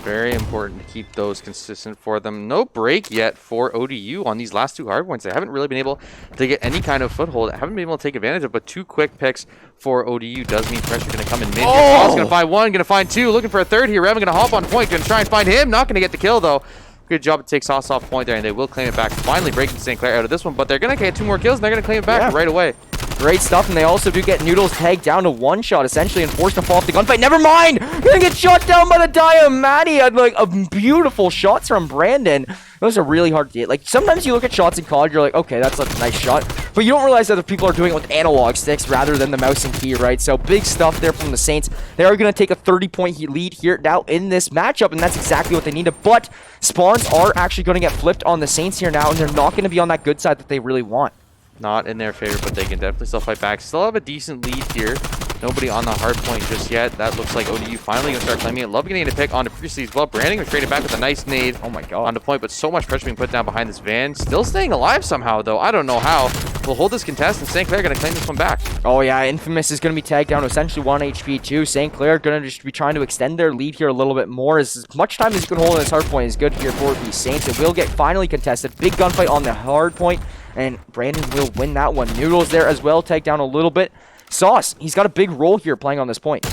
Very important to keep those consistent for them. No break yet for ODU on these last two hardpoints. They haven't really been able to get any kind of foothold. Haven't been able to take advantage of, but 2 quick picks for ODU does mean pressure going to come in mid. Oh! Going to find one, going to find 2, looking for a third here. Revan going to hop on point, going to try and find him. Not going to get the kill, though. Good job to take Sauce off point there, and they will claim it back. Finally breaking St. Clair out of this one, but they're going to get 2 more kills, and they're going to claim it back right away. Great stuff, and they also do get Noodles tagged down to 1 shot, essentially, and forced to fall off the gunfight. Never mind! Gonna get shot down by the Diamatti. Like, beautiful shots from Brandon. Those are really hard to get. Like, sometimes you look at shots in COD, you're like, okay, that's a nice shot. But you don't realize that other people are doing it with analog sticks rather than the mouse and key, right? So, big stuff there from the Saints. They are going to take a 30-point lead here now in this matchup, and that's exactly what they needed. But spawns are actually going to get flipped on the Saints here now, and they're not going to be on that good side that they really want. Not in their favor, but they can definitely still fight back. Still have a decent lead here. Nobody on the hard point just yet. That looks like ODU finally going to start claiming it. Love getting a pick onto Priestley as well. Brandon going to trade it back with a nice nade. Oh my god. On the point, but so much pressure being put down behind this van. Still staying alive somehow, though. I don't know how. We'll hold this contest, and St. Clair going to claim this one back. Oh yeah, Infamous is going to be tagged down to essentially 1 HP too. St. Clair going to just be trying to extend their lead here a little bit more. As much time as you can hold on this hard point is good here for the Saints. It will get finally contested. Big gunfight on the hard point, and Brandon will win that one. Noodles there as well, tagged down a little bit. Sauce, he's got a big role here playing on this point.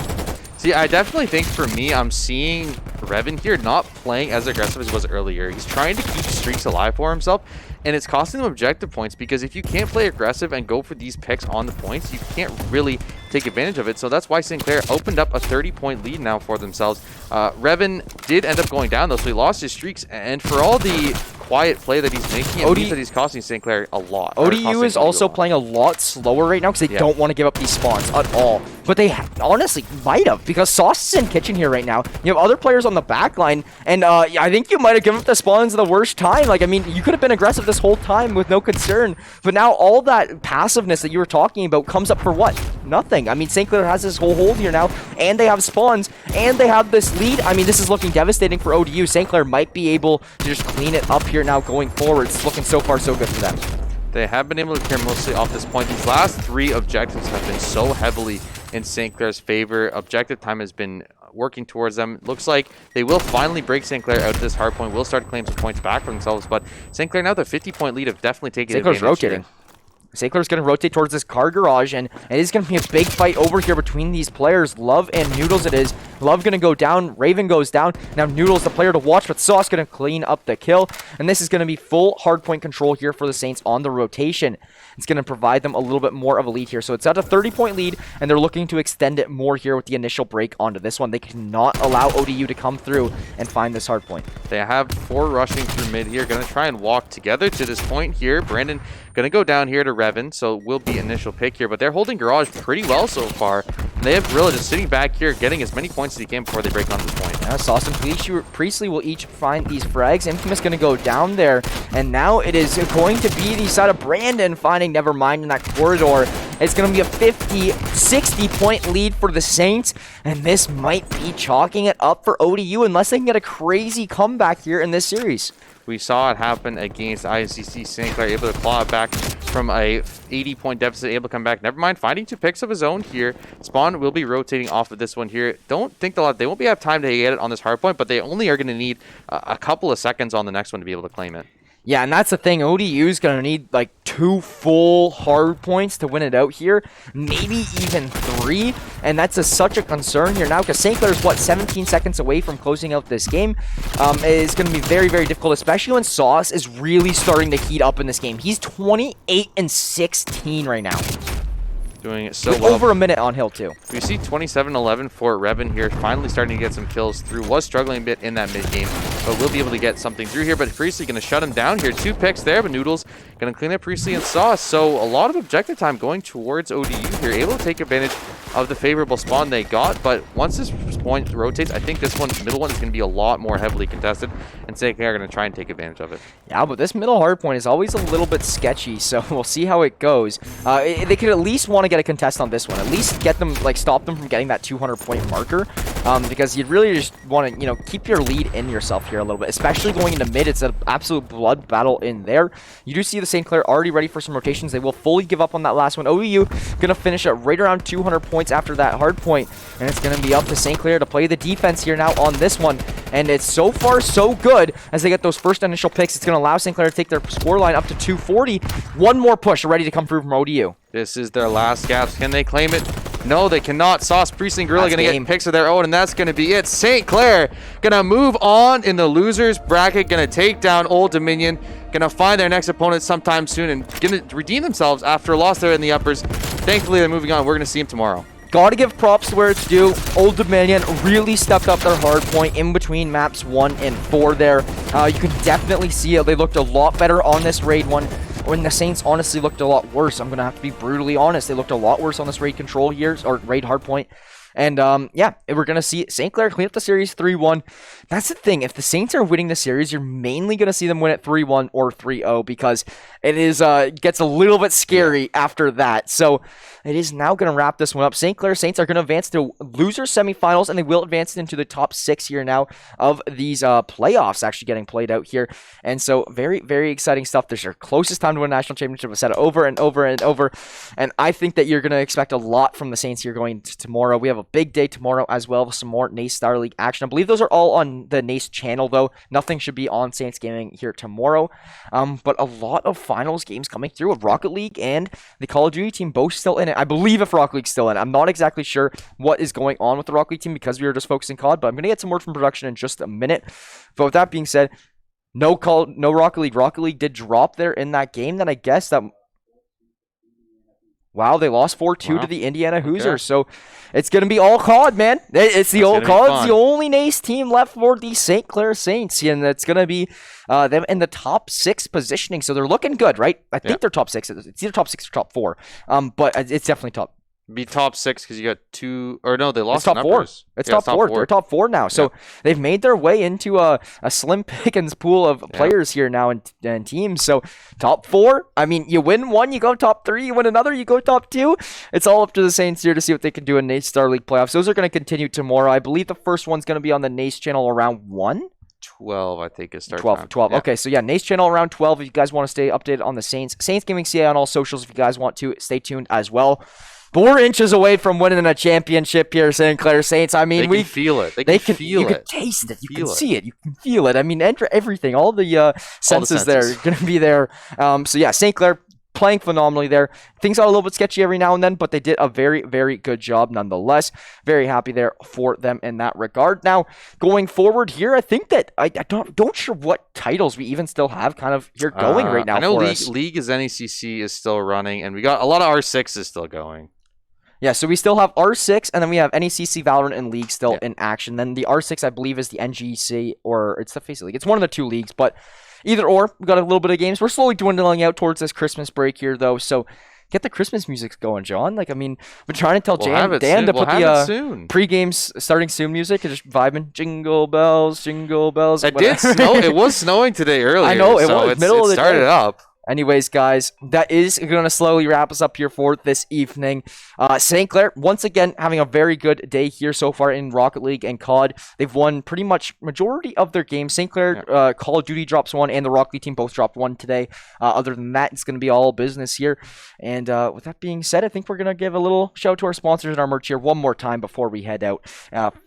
See, I definitely think for me, I'm seeing Revan here not playing as aggressive as he was earlier. He's trying to keep streaks alive for himself, and it's costing him objective points because if you can't play aggressive and go for these picks on the points, you can't really take advantage of it. So that's why St. Clair opened up a 30-point lead now for themselves. Revan did end up going down, though, so he lost his streaks, and for all the quiet play that he's making, it means that he's costing St. Clair a lot. ODU is also playing a lot slower right now because they don't want to give up these spawns at all. but they honestly might have, because Sauce is in kitchen here right now. You have other players on the back line, and I think you might have given up the spawns the worst time. Like, I mean, you could have been aggressive this whole time with no concern, but now all that passiveness that you were talking about comes up for what? Nothing. I mean, St. Clair has this whole hold here now, and they have spawns, and they have this lead. I mean, this is looking devastating for ODU. St. Clair might be able to just clean it up here now going forward. It's looking so far so good for them. They have been able to clear mostly off this point. These last 3 objectives have been so heavily in St. Clair's favor. Objective time has been working towards them. Looks like they will finally break St. Clair out of this hard point. Will start to claim some points back for themselves, but St. Clair now, the 50-point lead, have definitely taken advantage. St. Clair's rotating. St. Clair's going to rotate towards this car garage, and it is going to be a big fight over here between these players. Love and Noodles it is. Love going to go down. Raven goes down. Now Noodles the player to watch, but Sauce going to clean up the kill. And this is going to be full hardpoint control here for the Saints on the rotation. It's going to provide them a little bit more of a lead here. So it's at a 30-point lead, and they're looking to extend it more here with the initial break onto this one. They cannot allow ODU to come through and find this hardpoint. They have 4 rushing through mid here. Going to try and walk together to this point here. Brandon going to go down here to Revan, so it will be initial pick here. But they're holding Garage pretty well so far. And they have Gorilla just sitting back here, getting as many points as he can before they break onto this point. Yeah, Sauce and Priestley will each find these frags. Infamous going to go down there. And now it is going to be the side of Brandon finding Nevermind in that corridor. It's going to be a 50, 60-point lead for the Saints. And this might be chalking it up for ODU unless they can get a crazy comeback here in this series. We saw it happen against ICC. St. Clair able to claw it back from a 80-point deficit, able to come back. Nevermind, finding 2 picks of his own here. Spawn will be rotating off of this one here. Don't think they won't have time to get it on this hard point, but they only are going to need a couple of seconds on the next one to be able to claim it. Yeah, and that's the thing. ODU is going to need like 2 full hard points to win it out here. Maybe even 3. And that's such a concern here now because St. Clair's, 17 seconds away from closing out this game. It's going to be very, very difficult, especially when Sauce is really starting to heat up in this game. He's 28-16 right now. Doing it so with well. Over a minute on hill, too. We see 27-11 for Revan here, finally starting to get some kills through. Was struggling a bit in that mid game, but will be able to get something through here. But Priestley going to shut him down here. 2 picks there, but Noodles going to clean up Priestley and Sauce. So a lot of objective time going towards ODU here, able to take advantage of the favorable spawn they got. But once this point rotates, I think this middle one is going to be a lot more heavily contested, and St. Clair are going to try and take advantage of it. Yeah, but this middle hard point is always a little bit sketchy, so we'll see how it goes. They could at least want to get a contest on this one. At least get them, stop them from getting that 200-point marker, because you really just want to, keep your lead in yourself here a little bit, especially going into mid. It's an absolute blood battle in there. You do see the St. Clair already ready for some rotations. They will fully give up on that last one. ODU going to finish at right around 200 points after that hard point, and it's going to be up to St. Clair to play the defense here now on this one. And it's so far so good as they get those first initial picks. It's going to allow St. Clair to take their scoreline up to 240. One more push ready to come through from ODU. This is their last gasp. Can they claim it? No, they cannot. Sauce, Priestley, and Gorilla going to get picks of their own, and that's going to be it. St. Clair going to move on in the losers bracket, going to take down Old Dominion, going to find their next opponent sometime soon, and going to redeem themselves after a loss there in the uppers. Thankfully, they're moving on. We're going to see them tomorrow. Gotta give props to where it's due. Old Dominion really stepped up their hard point in between maps 1 and 4 there. You can definitely see it. They looked a lot better on this raid one, when the Saints honestly looked a lot worse. I'm going to have to be brutally honest. They looked a lot worse on this raid control here, or raid hard point. And yeah, we're going to see St. Clair clean up the series 3-1. That's the thing. If the Saints are winning the series, you're mainly going to see them win it 3-1 or 3-0 because it is gets a little bit scary after that. So it is now going to wrap this one up. St. Clair Saints are going to advance to loser semifinals, and they will advance into the top 6 here now of these playoffs actually getting played out here. And so very, very exciting stuff. This is your closest time to win a national championship. I've said it over and over and over. And I think that you're going to expect a lot from the Saints here going to tomorrow. We have a big day tomorrow as well with some more NACE Star League action. I believe those are all on the NACE channel, though. Nothing should be on Saints Gaming here tomorrow. But a lot of finals games coming through with Rocket League and the Call of Duty team both still in it. I believe if Rocket League's still in it. I'm not exactly sure what is going on with the Rocket League team because we were just focusing COD, but I'm going to get some word from production in just a minute. But with that being said, no Rocket League. Rocket League did drop there in that game. Then I guess that... Wow, they lost 4-2 to the Indiana Hoosiers. Okay. So it's going to be all COD, man. It's the old COD. It's the only NACE team left for the St. Clair Saints. And it's going to be them in the top 6 positioning. So they're looking good, right? I think they're top 6. It's either top 6 or top 4. But it's definitely top. Be top 6 because you got 2, or no, they lost It's top numbers. 4. It's top 4. They're top 4 now. So they've made their way into a slim pickings pool of players here now and teams. So top 4. I mean, you win one, you go top 3. You win another, you go top 2. It's all up to the Saints here to see what they can do in NACE Star League playoffs. Those are going to continue tomorrow. I believe the first one's going to be on the NACE channel around 1. 12, I think, is start 12. time. 12. Yeah. Okay, so yeah, NACE channel around 12 if you guys want to stay updated on the Saints. Saints Gaming CA on all socials if you guys want to. Stay tuned as well. 4 inches away from winning a championship here, St. Clair Saints. I mean, we can feel it. They can feel it. You can taste it. You can see it. You can feel it. I mean, everything, all the senses there are going to be there. So yeah, St. Clair playing phenomenally there. Things are a little bit sketchy every now and then, but they did a very, very good job nonetheless. Very happy there for them in that regard. Now, going forward here, I think that I don't sure what titles we even still have kind of here going right now. I know for League is NACC is still running, and we got a lot of R6 is still going. Yeah, so we still have R6, and then we have NACC, Valorant, and League still in action. Then the R6, I believe, is the NGC, or it's the FACE League. It's one of the 2 leagues, but either or, we got a little bit of games. We're slowly dwindling out towards this Christmas break here, though, so get the Christmas music going, John. Like, I mean, we're trying to tell Dan to put the pre-game starting soon music and just vibing. Jingle bells, jingle bells. It did snow. It was snowing today earlier. I know, it was middle of the day. It started up. Anyways, guys, that is going to slowly wrap us up here for this evening. St. Clair, once again, having a very good day here so far in Rocket League and COD. They've won pretty much majority of their games. St. Clair, Call of Duty drops 1, and the Rocket League team both dropped 1 today. Other than that, it's going to be all business here. And with that being said, I think we're going to give a little shout out to our sponsors and our merch here one more time before we head out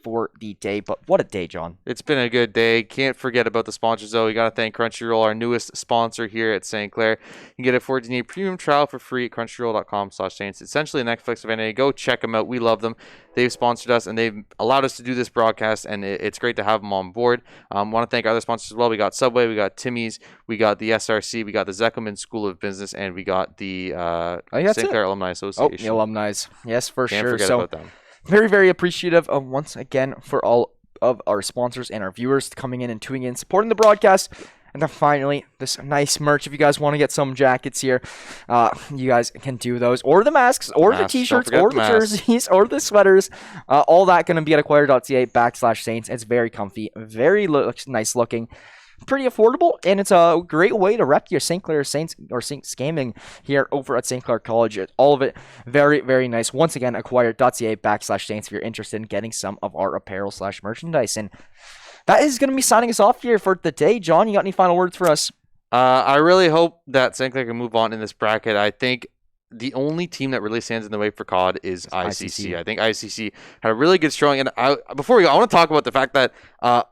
for the day. But what a day, John. It's been a good day. Can't forget about the sponsors, though. We got to thank Crunchyroll, our newest sponsor here at St. Clair. You can get a 14-day premium trial for free at crunchyroll.com/Saints. Essentially a Netflix of NA. Go check them out. We love them. They've sponsored us, and they've allowed us to do this broadcast, and it's great to have them on board. Want to thank our other sponsors as well. We got Subway, we got Timmy's, we got the SRC, we got the Zekelman School of Business, and we got the St. Clair Alumni Association. Oh, the alumni. Yes, for sure. Can't forget about them. Very, very appreciative of, once again, for all of our sponsors and our viewers coming in and tuning in, supporting the broadcast. And then finally, this nice merch. If you guys want to get some jackets here, you guys can do those. Or the masks, or the t-shirts, or the jerseys, or the sweaters. All that going to be at acquire.ca/Saints. It's very comfy, very nice looking, pretty affordable, and it's a great way to rep your St. Clair Saints or Saints gaming here over at St. Clair College. All of it very, very nice. Once again, acquire.ca/Saints if you're interested in getting some of our apparel/merchandise. And that is going to be signing us off here for the day. John, you got any final words for us? I really hope that St. Clair can move on in this bracket. I think the only team that really stands in the way for COD is ICC. I think ICC had a really good showing. And before we go, I want to talk about the fact that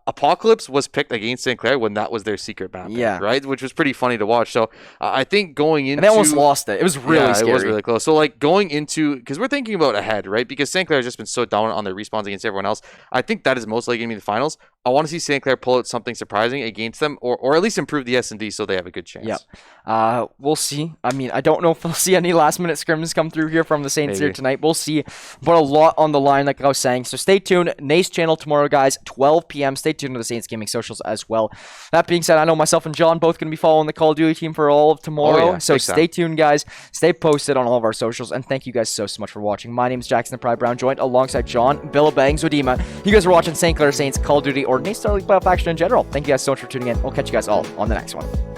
Apocalypse was picked against St. Clair when that was their secret map, right? Which was pretty funny to watch. So I think going into... And they almost lost it. It was really scary. It was really close. So like going into... Because we're thinking about ahead, right? Because St. Clair has just been so dominant on their respawns against everyone else. I think that is most likely going to be the finals. I want to see St. Clair pull out something surprising against them, or at least improve the S&D so they have a good chance. Yeah. We'll see. I mean, I don't know if we'll see any last-minute scrims come through here from the Saints here tonight. We'll see. But a lot on the line, like I was saying. So stay tuned. NACE channel tomorrow, guys, 12 p.m. Stay tuned to the Saints Gaming socials as well. That being said, I know myself and John both going to be following the Call of Duty team for all of tomorrow. So stay tuned, guys. Stay posted on all of our socials. And thank you guys so much for watching. My name is Jackson the Pride Brown, joined alongside John Billabangs Wadima. You guys are watching St. Clair Saints, Call of Duty, or NACE Star League playoff action in general. Thank you guys so much for tuning in. We'll catch you guys all on the next one.